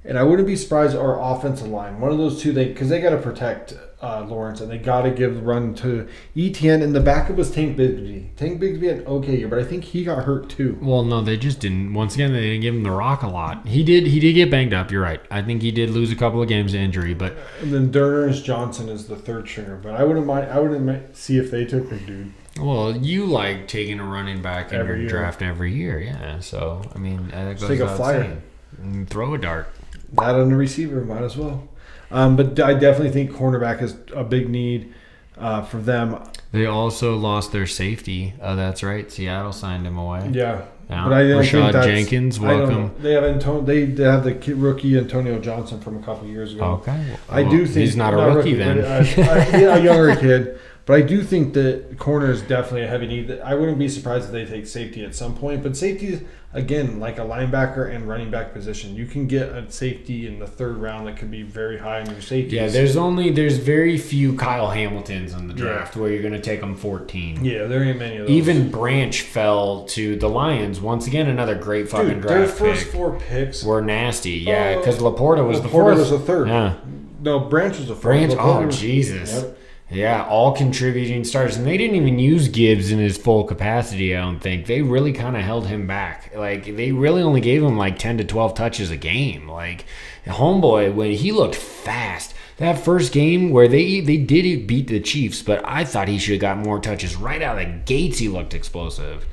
And I wouldn't be surprised our offensive line, one of those two, because they got to protect Lawrence, and they got to give the run to ETN, and the backup was Tank Bigsby. Tank Bigsby had an okay year, but I think he got hurt too. Well, no, they just didn't. Once again, they didn't give him the rock a lot. He did get banged up. You're right. I think he did lose a couple of games to injury, but and then Durners Johnson is the third stringer, but I wouldn't mind see if they took a dude. Well, you like taking a running back in your draft every year, yeah. So I mean, that goes take a without flyer saying. And throw a dart. That on the receiver, might as well. But I definitely think cornerback is a big need for them. They also lost their safety. Oh, that's right. Seattle signed him away. Yeah. Yeah. But I don't Rashad think Jenkins, welcome. They have they have the rookie Antonio Johnson from a couple of years ago. Okay. Well, I do think he's not a rookie then. A younger kid. But I do think that corner is definitely a heavy need. I wouldn't be surprised if they take safety at some point. But safety is, again, like a linebacker and running back position. You can get a safety in the third round that could be very high in your safeties. Yeah, there's very few Kyle Hamiltons in the draft where you're going to take them 14. Yeah, there ain't many of those. Even Branch fell to the Lions. Once again, another great fucking draft their first pick. 4 picks Were nasty. Yeah, because Laporta was the Laporta fourth. was the third. Yeah. No, Branch was the fourth. Branch, Laporta was, Jesus. Yep. Yeah, all contributing stars. And they didn't even use Gibbs in his full capacity, I don't think. They really kind of held him back. Like, they really only gave him like 10 to 12 touches a game. Like, homeboy, when he looked fast. That first game where they did beat the Chiefs, but I thought he should have got more touches. Right out of the gates, he looked explosive.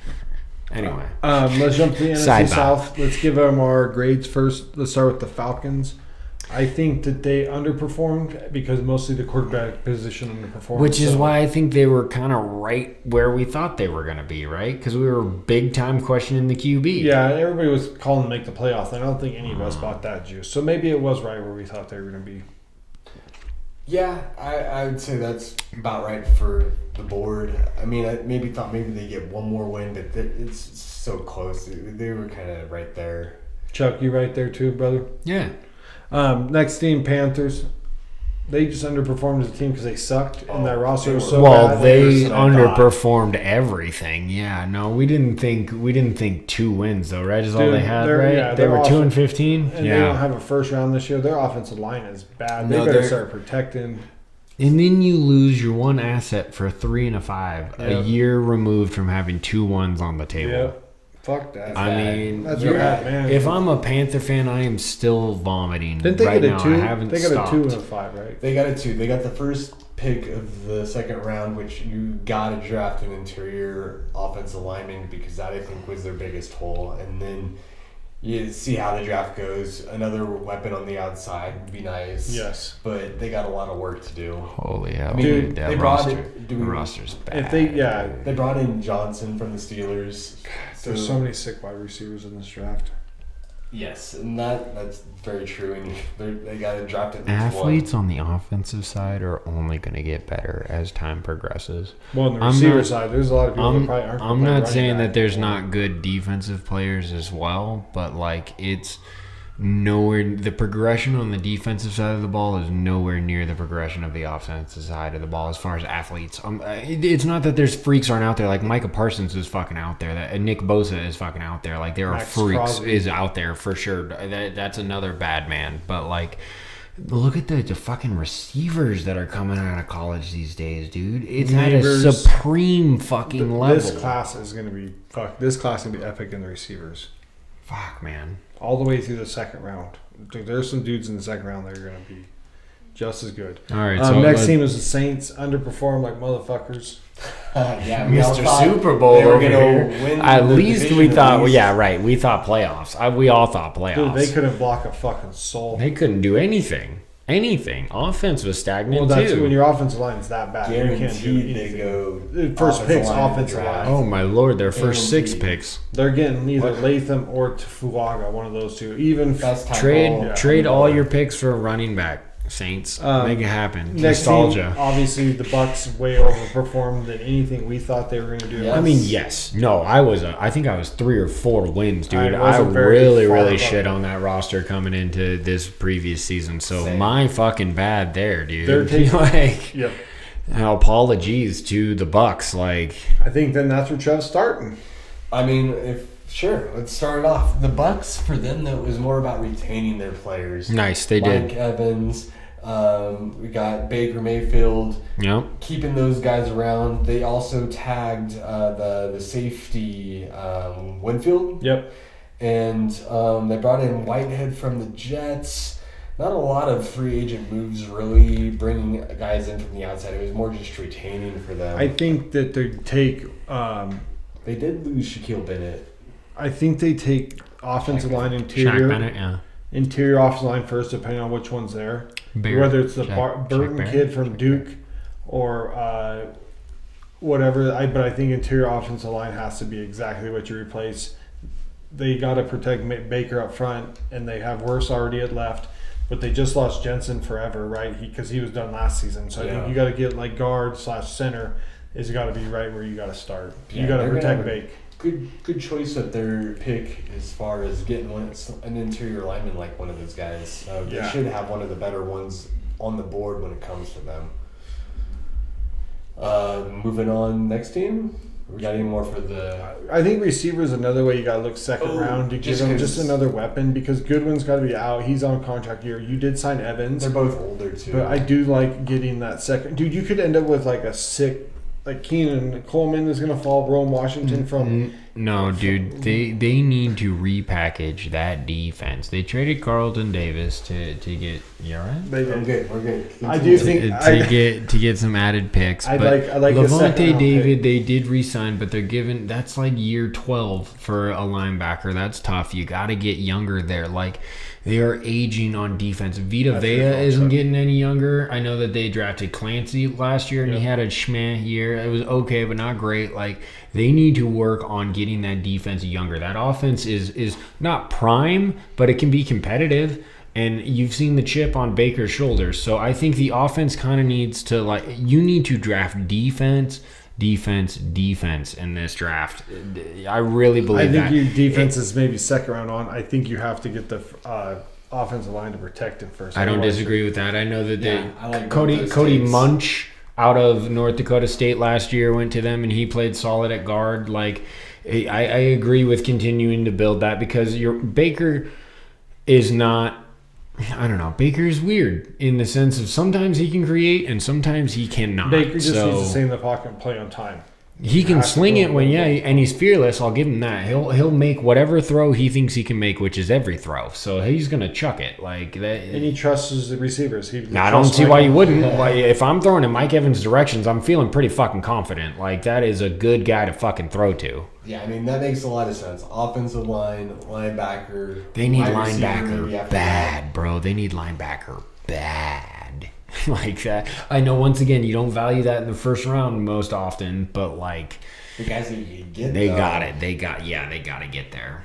Anyway. Let's jump to the NFC Sidebar. South. Let's give them our grades first. Let's start with the Falcons. I think that they underperformed because mostly the quarterback position underperformed. Which is why I think they were kind of right where we thought they were going to be, right? Because we were big time questioning the QB. Yeah, everybody was calling to make the playoffs. I don't think any of us bought that juice. So maybe it was right where we thought they were going to be. Yeah, I would say that's about right for the board. I mean, I thought maybe they get one more win, but it's so close. They were kind of right there. Chuck, you right there too, brother? Yeah. Next team, Panthers. They just underperformed as a team because they sucked, and that roster was so well, bad. they underperformed everything. Yeah, no, we didn't think 2 wins though, right? Is all they had, right? Yeah, they were 2-15. And they don't have a first round this year. Their offensive line is bad. They better start protecting. And then you lose your one asset for 3 and a 5, a year removed from having 2 wins on the table. Yep. Fuck that. I mean, that's bad, man. If I'm a Panther fan, I am still vomiting. Didn't they right get a now. 2? I haven't They got stopped. a 2 and a 5, right? They got a 2. They got the first pick of the second round, which you got to draft an interior offensive lineman because that I think was their biggest hole. And then you see how the draft goes. Another weapon on the outside would be nice. Yes. But they got a lot of work to do. Holy hell. I mean, dude, they that brought roster, it- the roster's bad. They brought in Johnson from the Steelers. There's so many sick wide receivers in this draft. Yes, and that's very true. And they got to draft at least Athletes on the offensive side are only going to get better as time progresses. Well, on the receiver side, there's a lot of people that probably aren't. I'm not saying that there's not good defensive players as well, but like it's nowhere. The progression on the defensive side of the ball is nowhere near the progression of the offensive side of the ball as far as athletes. It's not that there's freaks aren't out there. Like Micah Parsons is fucking out there. That Nick Bosa is fucking out there. Like there are Max freaks Crosby is out there for sure. That's another bad man. But like. Look at the fucking receivers that are coming out of college these days, dude. It's at a supreme fucking level. This class is going to be This class is going to be epic in the receivers. Fuck, man. All the way through the second round. Dude, there's some dudes in the second round that are going to be just as good. All right. Next team is the Saints. Underperformed like motherfuckers. Yeah, we all Mr. thought Super Bowl they were over gonna here. win At the least division we at thought. least. Yeah, right. We thought playoffs. We all thought playoffs. Dude, they couldn't block a fucking soul. They couldn't do anything. Offense was stagnant Well, that's too. when your offensive line is that bad. You can't do Guaranteed they anything. go First picks, line offensive draft. line. Oh my lord! Their first 6 Guaranteed. picks. They're getting either Latham or Fuaga, one of those two. Even Best tackle. Trade all your picks for a running back. Saints, make it happen. next Nostalgia. team, obviously the Bucks way overperformed than anything we thought they were going to do. Yeah. I mean, yes. No, I think I was 3 or 4 wins, dude. I I wasn't very really far above shit it. on that roster coming into this previous season. So Same. my fucking bad there, dude. They're taking- like, Yep. apologies to the Bucks. Like, I think then that's where Trev's starting. I mean, if Sure, let's start it off. The Bucks, for them, though, it was more about retaining their players. Nice, they did. Mike Evans, we got Baker Mayfield. Yep. Keeping those guys around. They also tagged the safety Winfield. Yep. And they brought in Whitehead from the Jets. Not a lot of free agent moves, really, bringing guys in from the outside. It was more just retaining for them. I think that they take... they did lose Shaquille Bennett. I think they take offensive line Shaq interior. Bennett, yeah. Interior offensive line first, depending on which one's there. Whether it's the Burton kid from Duke or whatever. But I think interior offensive line has to be exactly what you replace. They got to protect Baker up front, and they have Wirfs already at left. But they just lost Jensen forever, right? Because he was done last season. So I think you got to get like guard/center is got to be right where you got to start. You got to protect Baker. Good choice at their pick as far as getting an interior lineman like one of those guys. They should have one of the better ones on the board when it comes to them. Moving on, next team. We got any more for the... I think receiver is another way you got to look second round to give them just another weapon because Goodwin's got to be out. He's on contract year. You did sign Evans. They're both older too. But I do like getting that second. Dude, you could end up with like a sick... Like Keenan Coleman is going to fall. Rome Washington from... No, dude. They need to repackage that defense. They traded Carlton Davis to get... You all right? I'm good. We're good. I do think... To get some added picks. I like Levante David, they did re-sign, but they're given... That's like year 12 for a linebacker. That's tough. You got to get younger there. Like... They are aging on defense. Vita Vea isn't getting any younger. I know that they drafted Clancy last year, and he had a schmeh year. It was okay, but not great. Like, they need to work on getting that defense younger. That offense is not prime, but it can be competitive. And you've seen the chip on Baker's shoulders. So I think the offense kind of needs to, like, you need to draft defense in this draft. I really believe that. I think your defense is maybe second round on. I think you have to get the offensive line to protect it first. I don't disagree with that. I know that I like Cody Munch out of North Dakota State last year went to them and he played solid at guard. Like I agree with continuing to build that because your Baker is not. I don't know. Baker's weird in the sense of sometimes he can create and sometimes he cannot. Baker just needs to stay in the pocket and play on time. He can sling it and he's fearless. I'll give him that. He'll make whatever throw he thinks he can make, which is every throw. So he's gonna chuck it like that. And he trusts the receivers. I don't see why you wouldn't. Like, if I'm throwing in Mike Evans' directions, I'm feeling pretty fucking confident. Like that is a good guy to fucking throw to. Yeah, I mean that makes a lot of sense. Offensive line, linebacker. They need linebacker bad, bro. They need linebacker bad. Like that. I know once again you don't value that in the first round most often, but like the guys that you get, they got it. They got to get there.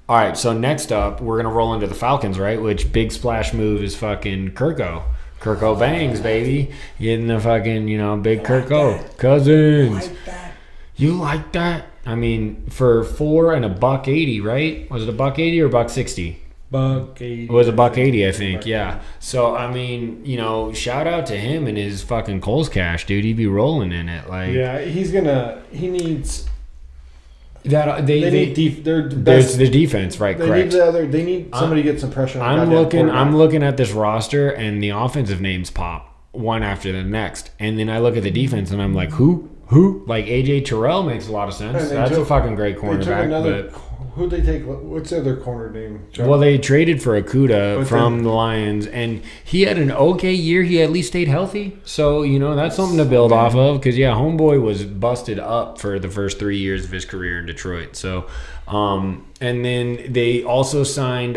All right, so next up we're gonna roll into the Falcons, right? Which big splash move is fucking Kirko Bangs, baby, getting the fucking big Kirko Cousins. You like that? I mean, for $4 and $1.80, right? Was it $1.80 or $1.60? $1.80. It was $1.80, I think. Yeah. So I mean, shout out to him and his fucking Coles cash, dude. He'd be rolling in it. Like, yeah, he needs that. There's the defense, right? Correct. They need somebody to get some pressure on. I'm looking at this roster and the offensive names pop one after the next, and then I look at the defense and I'm like, who? Like AJ Terrell makes a lot of sense. That's a fucking great cornerback. Who'd they take? What's the other corner name? Well, they traded for Okuda from the Lions, and he had an okay year. He at least stayed healthy. So, that's something to build off of. Because, homeboy was busted up for the first 3 years of his career in Detroit. So, and then they also signed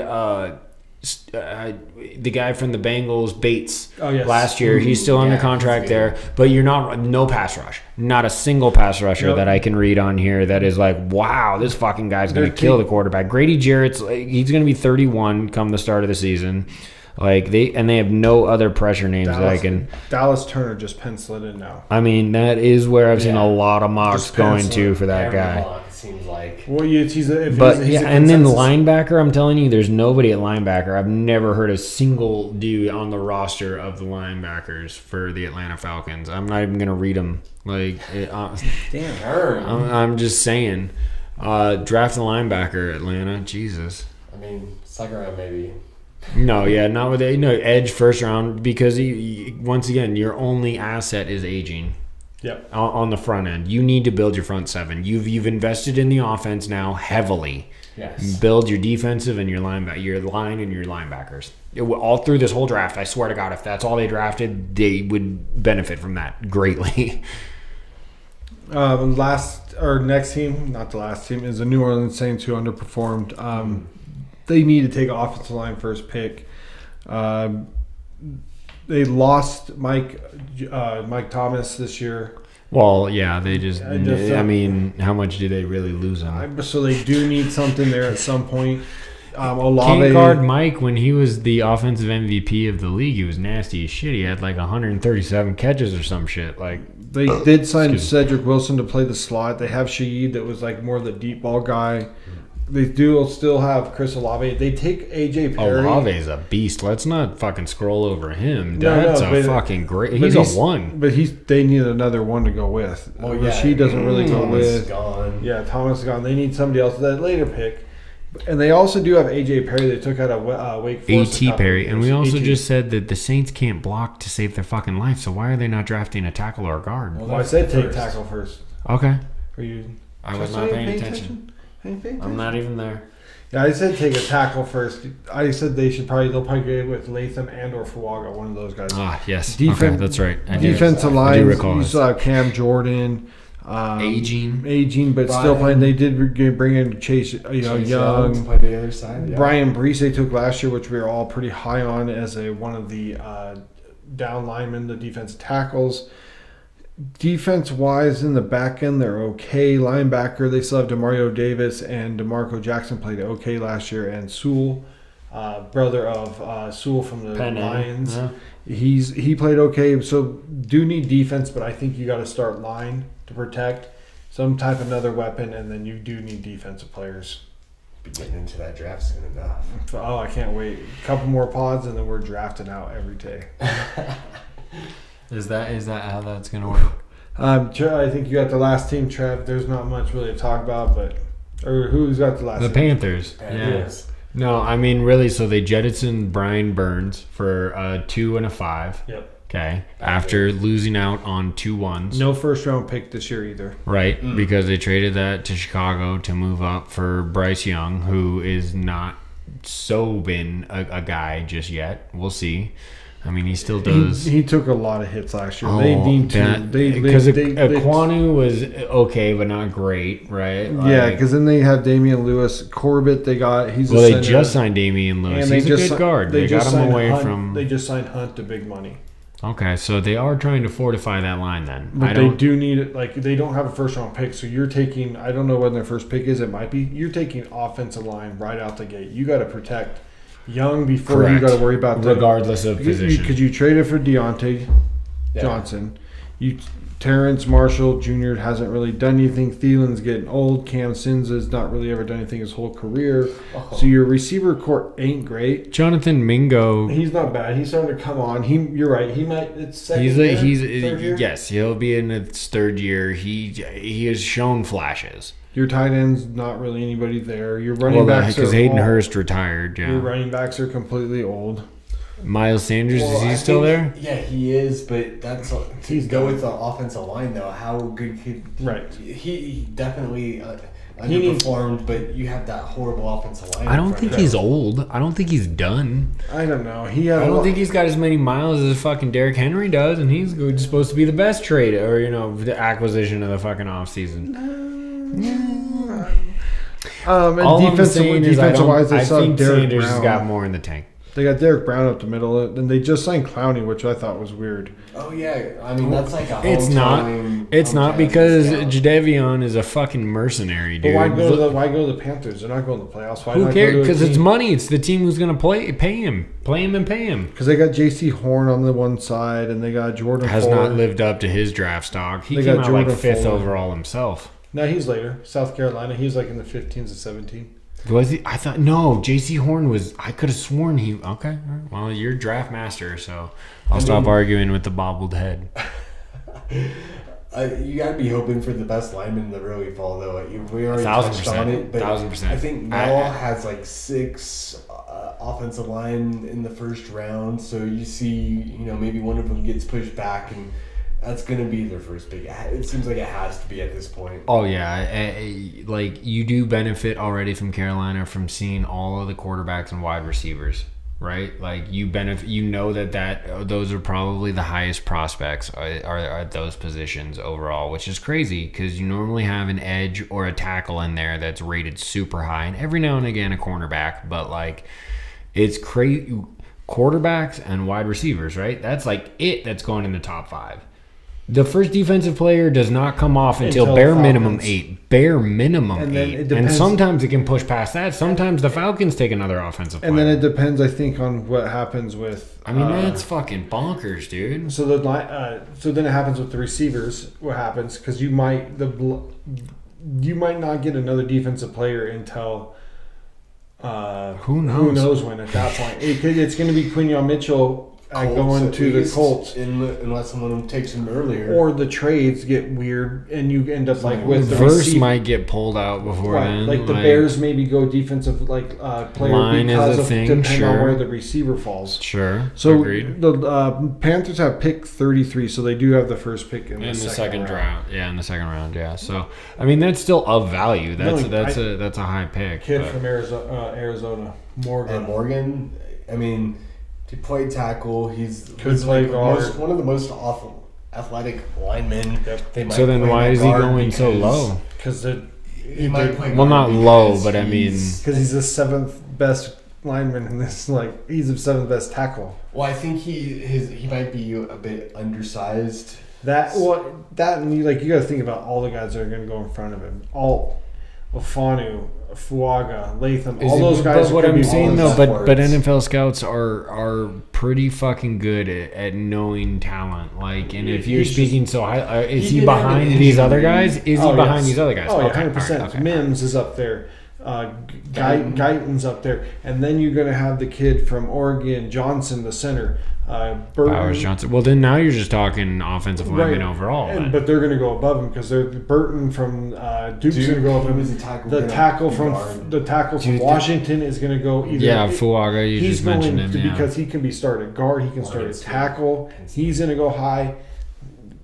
the guy from the Bengals, Bates, last year. He's still under contract there. But no pass rush. Not a single pass rusher that I can read on here that is like, wow, this fucking guy's going to kill the quarterback. Grady Jarrett's, he's going to be 31 come the start of the season. Like they have no other pressure names that I can. Dallas Turner just penciled in now. I mean, that is where I've seen a lot of mocks going to for that guy. Mock, it seems like. Well, he's and then the linebacker, I'm telling you, there's nobody at linebacker. I've never heard a single dude on the roster of the linebackers for the Atlanta Falcons. I'm not even gonna read them. Like, damn, I'm just saying. Draft a linebacker, Atlanta. Jesus. I mean, second round maybe. No, yeah, not with edge first round because once again, your only asset is aging. Yep. On the front end, you need to build your front seven. You've invested in the offense now heavily. Yes. Build your defensive and your line and your linebackers. All through this whole draft, I swear to God, if that's all they drafted, they would benefit from that greatly. Next team, not the last team, is the New Orleans Saints, who underperformed. They need to take offensive line first pick. They lost Mike Thomas this year. Well, yeah, they just. I mean, how much do they really lose him? So they do need something there at some point. Olave, can't guard Mike when he was the offensive MVP of the league. He was nasty as shit. He had like 137 catches or some shit. Like they did sign Cedric Wilson to play the slot. They have Shaheed that was like more of the deep ball guy. They do still have Chris Olave. They take AJ Perry. Olave's a beast. Let's not fucking scroll over him. That's fucking great. He's a one. But they need another one to go with. Oh yeah, Rashid doesn't really go Thomas with. Is gone. Yeah, Thomas is gone. They need somebody else that later pick. And they also do have AJ Perry. They took out a Wake Forest. AT Perry, and we also just said that the Saints can't block to save their fucking life. So why are they not drafting a tackle or a guard? Well, I said take tackle first. Okay. Are you? I was not paying attention. I'm not even there. Yeah, I said take a tackle first. I said they'll probably go with Latham and or Fuaga, one of those guys. Ah, yes. Okay, that's right. Defensive line, you still have Cam Jordan. Aging, but Brian, still playing. They did bring in Chase Young. To play the other side. Yeah. Brian Brees they took last year, which we were all pretty high on as one of the down linemen, the defensive tackles. Defense-wise, in the back end, they're okay. Linebacker, they still have DeMario Davis and DeMarco Jackson played okay last year. And Sewell, brother of Sewell from the Lions, he played okay. So do need defense, but I think you got to start line to protect some type of another weapon, and then you do need defensive players. Be getting into that draft soon enough. Oh, I can't wait. A couple more pods, and then we're drafting out every day. Is that how that's gonna work? I think you got the last team, Trev. There's not much really to talk about, or who's got the last? The team? Panthers. Yes. Yeah. No, I mean really. So they jettisoned Brian Burns for a 2 and a 5. Yep. Okay. After losing out on 2 1s. No first round pick this year either. Right, because they traded that to Chicago to move up for Bryce Young, who is not been a guy just yet. We'll see. I mean, he still does. He took a lot of hits last year. They need to. Because Kwanu was okay, but not great, right? Yeah, because then they have Damian Lewis. Corbett, they got. They just signed Damian Lewis. He's a good guard. They got him away from. They just signed Hunt to big money. Okay, so they are trying to fortify that line then. But they do need it. Like, they don't have a first round pick, so you're taking. I don't know when their first pick is. It might be. You're taking offensive line right out the gate. You got to protect Young before you got to worry about regardless of position. Because you traded for Deontay Johnson. Terrence Marshall Jr. hasn't really done anything. Thielen's getting old. Cam Sims has not really ever done anything his whole career. So your receiver core ain't great. Jonathan Mingo. He's not bad. He's starting to come on. You're right. He might. It's second third year? Yes, he'll be in its third year. He has shown flashes. Your tight end's not really anybody there. Your running backs because Hayden Hurst retired. Yeah. Your running backs are completely old. Miles Sanders, is he still there? Yeah, he is, but he's go with the offensive line though. How good could he definitely underperformed, but you have that horrible offensive line. I don't think he's old. I don't think he's done. I don't know. I don't think he's got as many miles as fucking Derrick Henry does, and he's supposed to be the best trade or the acquisition of the fucking offseason. And defensive wise, I think Sanders has got more in the tank. They got Derek Brown up the middle, and they just signed Clowney, which I thought was weird. Oh yeah, I mean that's like a It's not because Jadeveon is a fucking mercenary, dude. But why go to the Panthers? They're not going to the playoffs. Who cares? Because it's money. It's the team who's going to pay him, and pay him. Because they got J.C. Horn on the one side, and they got Jordan. Has not lived up to his draft stock. He came out like 5th overall himself. No, he's later. South Carolina. He was like in the 15s and 17. Was he? I thought no. J.C. Horn was. I could have sworn he. Okay, all right. Well, you're draft master, so I'll stop arguing with the bobbled head. You gotta be hoping for the best lineman in the early fall, though. We already touched on it, but 1,000%. I think Mel has like 6 offensive line in the first round, so you see, maybe one of them gets pushed back, and that's gonna be their first pick. It seems like it has to be at this point. Oh yeah, like you do benefit already from Carolina from seeing all of the quarterbacks and wide receivers. Right, like you benefit. That those are probably the highest prospects are at those positions overall, which is crazy because you normally have an edge or a tackle in there that's rated super high, and every now and again a cornerback. But like, it's crazy. Quarterbacks and wide receivers, right? That's like that's going in the top 5. The first defensive player does not come off until bare minimum 8. Bare minimum 8. And sometimes it can push past that. Sometimes the Falcons take another offensive player. And then it depends, I think, on what happens with... that's fucking bonkers, dude. So then it happens with the receivers. What happens? Because you might not get another defensive player until... who knows? Who knows when at that point. It's going to be Quinyon Mitchell... going to the Colts, unless someone of them takes him earlier, or the trades get weird, and you end up like with the Verse might get pulled out before then. Like the Bears maybe go defensive player line because is a thing, depending on where the receiver falls. Sure. So agreed. The Panthers have pick 33, so they do have the first pick in the second round. Yeah, in the second round. Yeah. So that's still of value. That's a high pick. Kid from Arizona, Morgan. To play tackle, he's play guard. One of the most awful athletic linemen. Yep. They might so then why is he going so low? Because he might play. Well, not low, but because he's the 7th best lineman in this. Like he's the 7th best tackle. Well, I think he might be a bit undersized. And you got to think about all the guys that are going to go in front of him. Ofanu, Fuaga, Latham, all those guys. But what I'm saying though, but NFL scouts are pretty fucking good at knowing talent. Like, and if you're speaking so high, is he behind these other guys? Is he behind these other guys? Oh yeah, 100%. Mims is up there. Guyton's up there, and then you're going to have the kid from Oregon, Johnson, the center. Bowers Johnson. Well, then now you're just talking offensive lineman overall. But they're going to go above him because they're Burton from Duke's going to go above him. The tackle from Washington is going to go either. Yeah, Fuaga. You just mentioned him because he can be started guard. He can start at tackle. He's going to go high.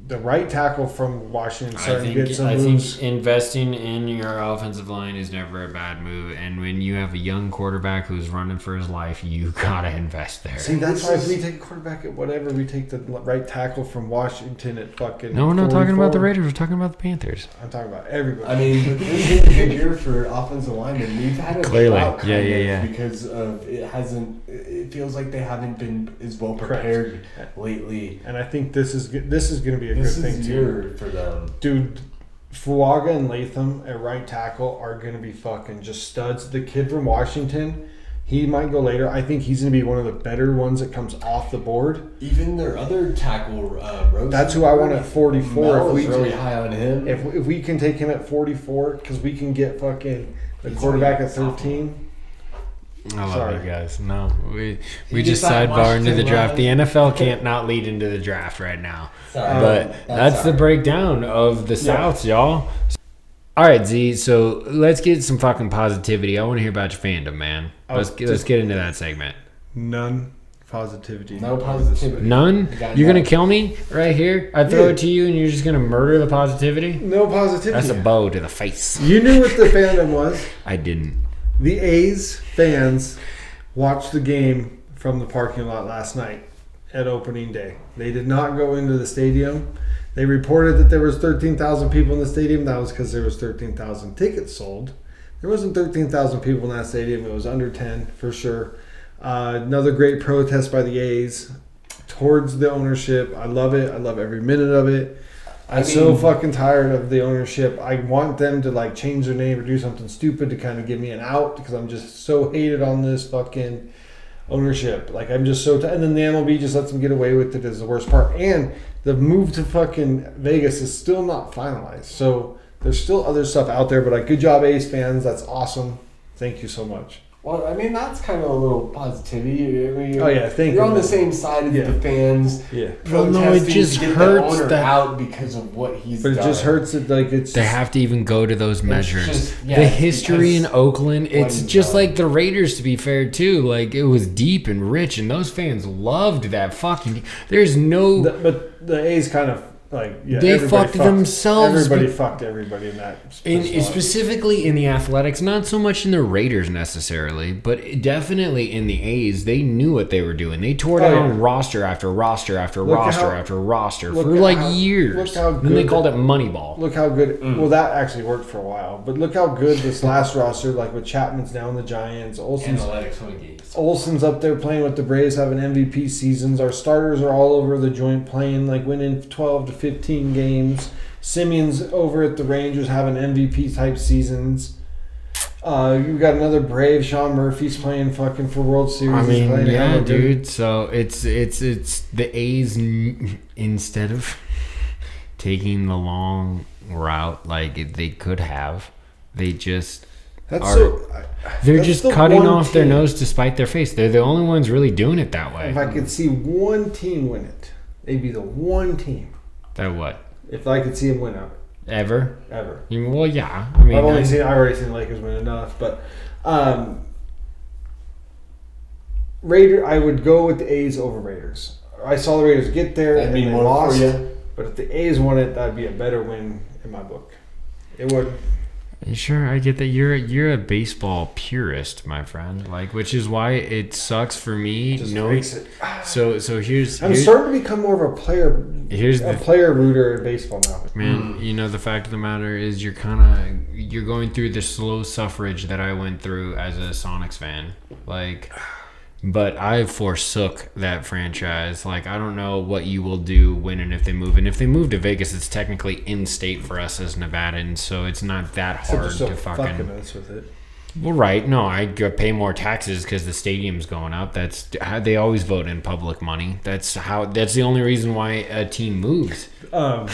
The right tackle from Washington starting to get some moves. I think investing in your offensive line is never a bad move. And when you have a young quarterback who's running for his life, you got to invest there. See, that's why if we take a quarterback at whatever, we take the right tackle from Washington at fucking No, we're not talking about the Raiders. We're talking about the Panthers. I'm talking about everybody. This is a good year for offensive linemen. We've had a drought because of it feels like they haven't been as well prepared lately. And I think this is going to be a good thing too for them. Dude, Fuaga and Latham at right tackle are going to be fucking just studs. The kid from Washington, he might go later. I think he's going to be one of the better ones that comes off the board. Even their other tackle, Rosen. That's who I want at 44. Mel is really high on him. If we can take him at 44, because we can get fucking the quarterback at 13. I love you guys. No, we just sidebar into the draft. The NFL can't not lead into the draft right now. But that's the breakdown of the South, y'all. All right, Z. So let's get some fucking positivity. I want to hear about your fandom, man. Let's get into that segment. None positivity. No positivity. None? You're going to kill me right here? I throw it to you and you're just going to murder the positivity? No positivity. That's a bow to the face. You knew what the fandom was. I didn't. The A's fans watched the game from the parking lot last night at opening day. They did not go into the stadium. They reported that there was 13,000 people in the stadium. That was because there was 13,000 tickets sold. There wasn't 13,000 people in that stadium. It was under 10 for sure. Another great protest by the A's towards the ownership. I love it. I love every minute of it. I'm so fucking tired of the ownership. I want them to change their name or do something stupid to kind of give me an out because I'm just so hated on this fucking ownership. I'm just so and then the MLB just lets them get away with it is the worst part. And the move to fucking Vegas is still not finalized. So there's still other stuff out there. But good job, A's fans. That's awesome. Thank you so much. Well, I mean, that's kind of a little positivity. I mean, you're on the same side of the fans. Yeah. Well, no, it just to get hurts the owner that out because of what he's done. But it just hurts that it's. They have to even go to those measures. The history in Oakland, it's just done. like the Raiders, to be fair, too. Like, it was deep and rich, and those fans loved that fucking. There's no. But the A's kind of. They fucked themselves. Everybody fucked everybody in that. Specifically in the Athletics, not so much in the Raiders necessarily, but definitely in the A's. They knew what they were doing. They tore down roster after roster after roster for years. And they called it Moneyball. Look how good. Well, that actually worked for a while, but look how good this last roster. Like with Chapman's now in the Giants, Olsen's up there playing with the Braves, having MVP seasons. Our starters are all over the joint playing, like winning 12 to 15 games. Simeon's over at the Rangers having MVP type seasons. You got another Brave, Sean Murphy's playing fucking for World Series. I mean, yeah, dude. So it's the A's, instead of taking the long route like they could have, they just they're just cutting off their nose to spite their face. They're the only ones really doing it that way. If I could see one team win it, they'd be the one team. That what? If I could see them win it. Ever? Well, yeah. I mean, I've already seen the Lakers win enough, but I would go with the A's over Raiders. I saw the Raiders get there and they lost, but if the A's won it, that'd be a better win in my book. It would. Sure, I get that. You're a baseball purist, my friend. Like, which is why it sucks for me. So here's. I'm starting to become more of a player. Player rooter in baseball now. Man, the fact of the matter is you're going through the slow suffrage that I went through as a Sonics fan. Like, but I forsook that franchise. Like, I don't know what you will do when and if they move. And if they move to Vegas, it's technically in state for us as Nevadans, so it's not that hard to fucking mess with it. Well, right. No, I pay more taxes because the stadium's going up. That's how they always vote in public money. That's the only reason why a team moves. The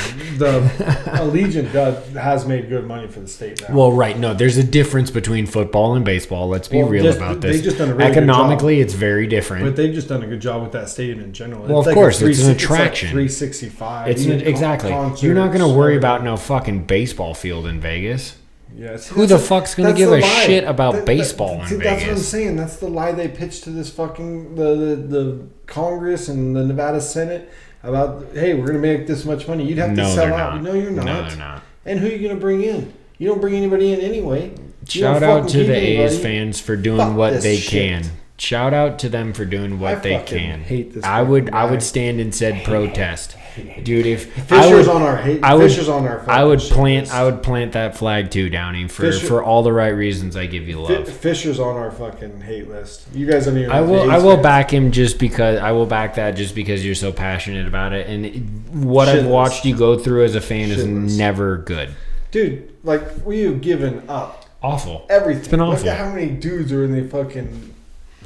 Allegiant has made good money for the state now. Well, right. No, there's a difference between football and baseball. Let's be real about this. They've just done a really Economically, good job. it's very different. But they've just done a good job with that stadium in general. Well, of course, it's an attraction. It's like 365. Exactly. You're not going to worry about no fucking baseball field in Vegas. Yeah, who the fuck's gonna give a shit about baseball in Vegas? That's what I'm saying. That's the lie they pitched to this fucking the Congress and the Nevada Senate about. Hey, we're gonna make this much money. You'd have to sell out. No, you're not. No, they're not. And who are you gonna bring in? You don't bring anybody in anyway. Shout out to the A's fans for doing what they can. Shout out to them for doing what they can. Hate this. I would stand and said protest. Dude, if Fisher's on our hate, Fisher's on our. I would plant that flag too, Downey, for all the right reasons. I give you love. Fisher's on our fucking hate list. You guys don't even. I will back him just because you're so passionate about it, and what I've watched you go through as a fan is never good. Dude, like we've given up. Awful. Everything. It's been awful. Look at how many dudes are in the fucking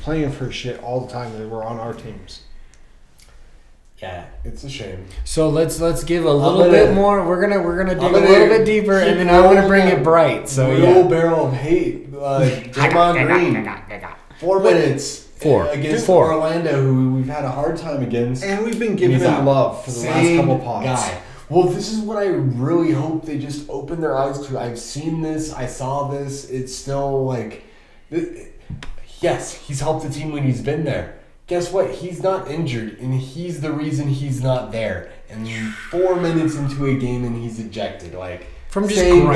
playing for shit all the time that were on our teams. Yeah, it's a shame. So let's give a little bit more. We're gonna dig a little bit deeper, and then I want to bring it bright. So real barrel of hate. Draymond Green. 4 minutes. Against Orlando, who we've had a hard time against, and we've been giving him love for the last couple pods. Guy. Well, this is what I really hope they just open their eyes to. I've seen this. I saw this. It's still like, yes, he's helped the team when he's been there. Guess what? He's not injured, and he's the reason he's not there. And 4 minutes into a game, and he's ejected. Like from just same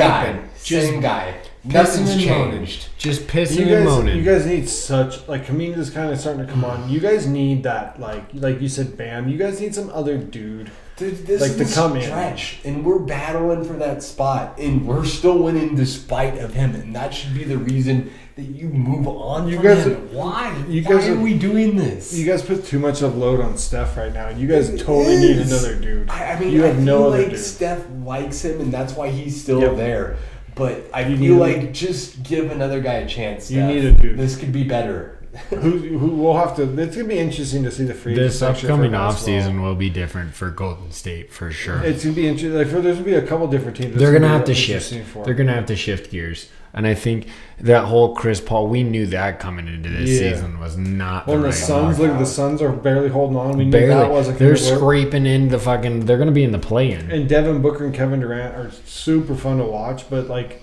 guy. Nothing's changed. Just pissing and moaning. You guys need such Kamina's kind of starting to come on. You guys need that like you said, Bam. You guys need some other dude. Dude, this is the stretch, and we're battling for that spot, and we're still winning despite of him, and that should be the reason that you move on from him. Why? Why are we doing this? You guys put too much of load on Steph right now. You guys totally need another dude. I mean, you have no other dude. Steph likes him, and that's why he's still there. But I feel like just give another guy a chance, Steph. You need a dude. This could be better. who we'll have to. It's gonna be interesting to see the free. This upcoming off season will be different for Golden State for sure. It's gonna be interesting. Like there's gonna be a couple different teams. They're gonna have to shift. They're gonna have to shift gears. And I think that whole Chris Paul, we knew that coming into this season was not. Well, the Suns, look, the Suns are barely holding on. We knew that wasn't. They're scraping in the fucking. They're gonna be in the play-in. And Devin Booker and Kevin Durant are super fun to watch, but like.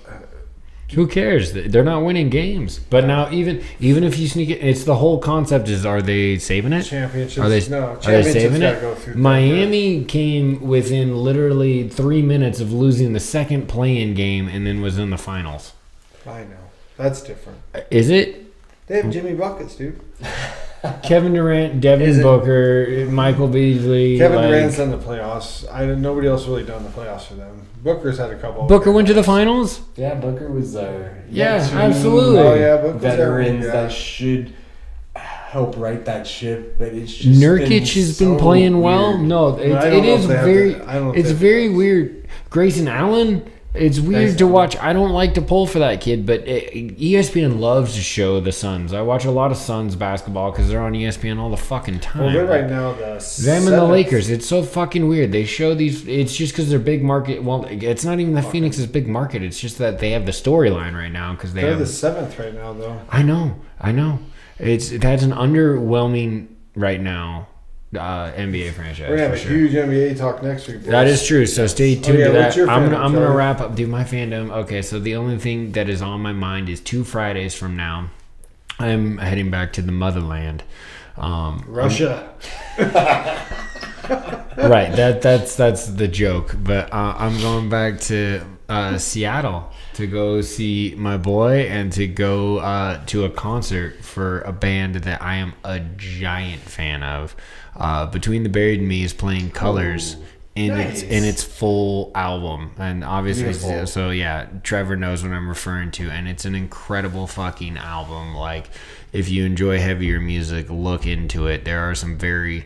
Who cares? They're not winning games. But now, even if you sneak it, it's the whole concept is: are they saving it? Championships? Are they saving it? Miami came within literally 3 minutes of losing the second play-in game, and then was in the finals. I know that's different. Is it? They have Jimmy buckets, dude. Kevin Durant, Devin Booker, Michael Beasley. Kevin Durant's done the playoffs. Nobody else really done the playoffs for them. Booker's had a couple. Booker went to the finals? Yeah, Booker was there. Yeah, absolutely. Oh yeah, Booker's veterans that should help right that ship, but it's just Nurkic has been playing well. No, it is very. It's very weird. Grayson Allen. It's weird to watch. I don't like to pull for that kid, but ESPN loves to show the Suns. I watch a lot of Suns basketball because they're on ESPN all the fucking time. Well, they're right now them and the Lakers. It's so fucking weird. They show these. It's just because they're big market. Well, it's not even that Phoenix's big market. It's just that they have the storyline right now because they're the 7th right now, though. I know. That's an underwhelming right now. NBA franchise. We're gonna have a huge NBA talk next week. Boys. That is true. So stay tuned to that. I'm gonna wrap up. Do my fandom. Okay, so the only thing that is on my mind is 2 Fridays from now, I'm heading back to the motherland. Russia. Right. That's the joke. But I'm going back to Seattle to go see my boy and to go to a concert for a band that I am a giant fan of. Between the Buried and Me is playing Colors in its full album, and obviously, so yeah, Trevor knows what I'm referring to, and it's an incredible fucking album. Like, if you enjoy heavier music, look into it. There are some very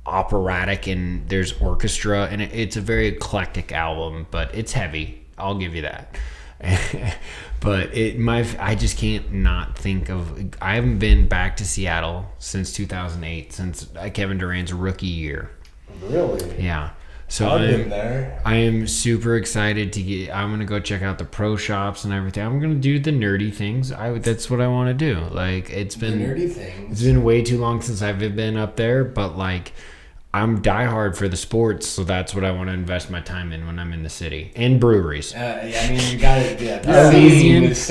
operatic and there's orchestra, and it's a very eclectic album, but it's heavy. I'll give you that. But I just can't not think of. I haven't been back to Seattle since 2008, since Kevin Durant's rookie year. Really? Yeah. So I've been there. I am super excited to get. I'm gonna go check out the pro shops and everything. I'm gonna do the nerdy things. That's what I want to do. Like it's been nerdy things. It's been way too long since I've been up there, but like. I'm diehard for the sports, so that's what I want to invest my time in when I'm in the city. And breweries. I mean, you got it. Yeah,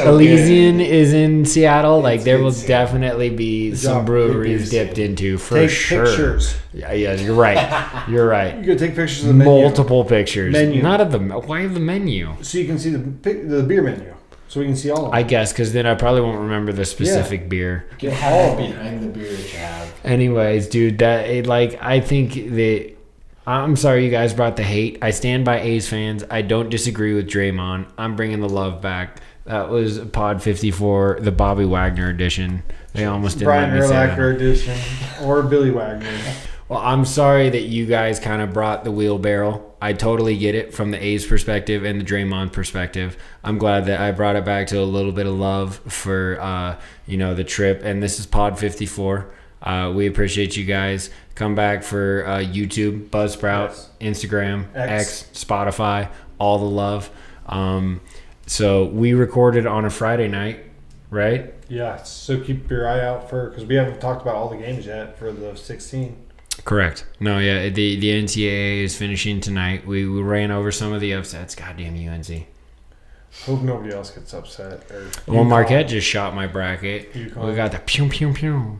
Elysian is in Seattle. Like there will definitely be some breweries dipped into for sure. Take pictures. Yeah, you're right. You're right. You can take pictures of the menu. Multiple pictures. Not of the. Why the menu? So you can see the beer menu. So we can see all of them. I guess, because then I probably won't remember the specific beer. Get all behind the beer that you have. Anyways, dude, I think that... I'm sorry you guys brought the hate. I stand by A's fans. I don't disagree with Draymond. I'm bringing the love back. That was Pod 54, the Bobby Wagner edition. They almost didn't let me say that. Brian Urlacher edition. Or Billy Wagner. Well, I'm sorry that you guys kind of brought the wheelbarrow. I totally get it from the A's perspective and the Draymond perspective. I'm glad that I brought it back to a little bit of love for, the trip. And this is Pod 54. We appreciate you guys. Come back for YouTube, Buzzsprout, Instagram, X, Spotify, all the love. So we recorded on a Friday night, right? Yeah, so keep your eye out because we haven't talked about all the games yet for the 16. Correct. No, yeah, the NCAA is finishing tonight. We ran over some of the upsets. Goddamn UNC. Hope nobody else gets upset. Well, Marquette just shot my bracket. UConn. We got the pew pew pew.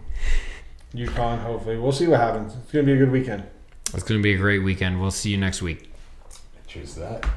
UConn, hopefully. We'll see what happens. It's going to be a good weekend. It's going to be a great weekend. We'll see you next week. Cheers to that.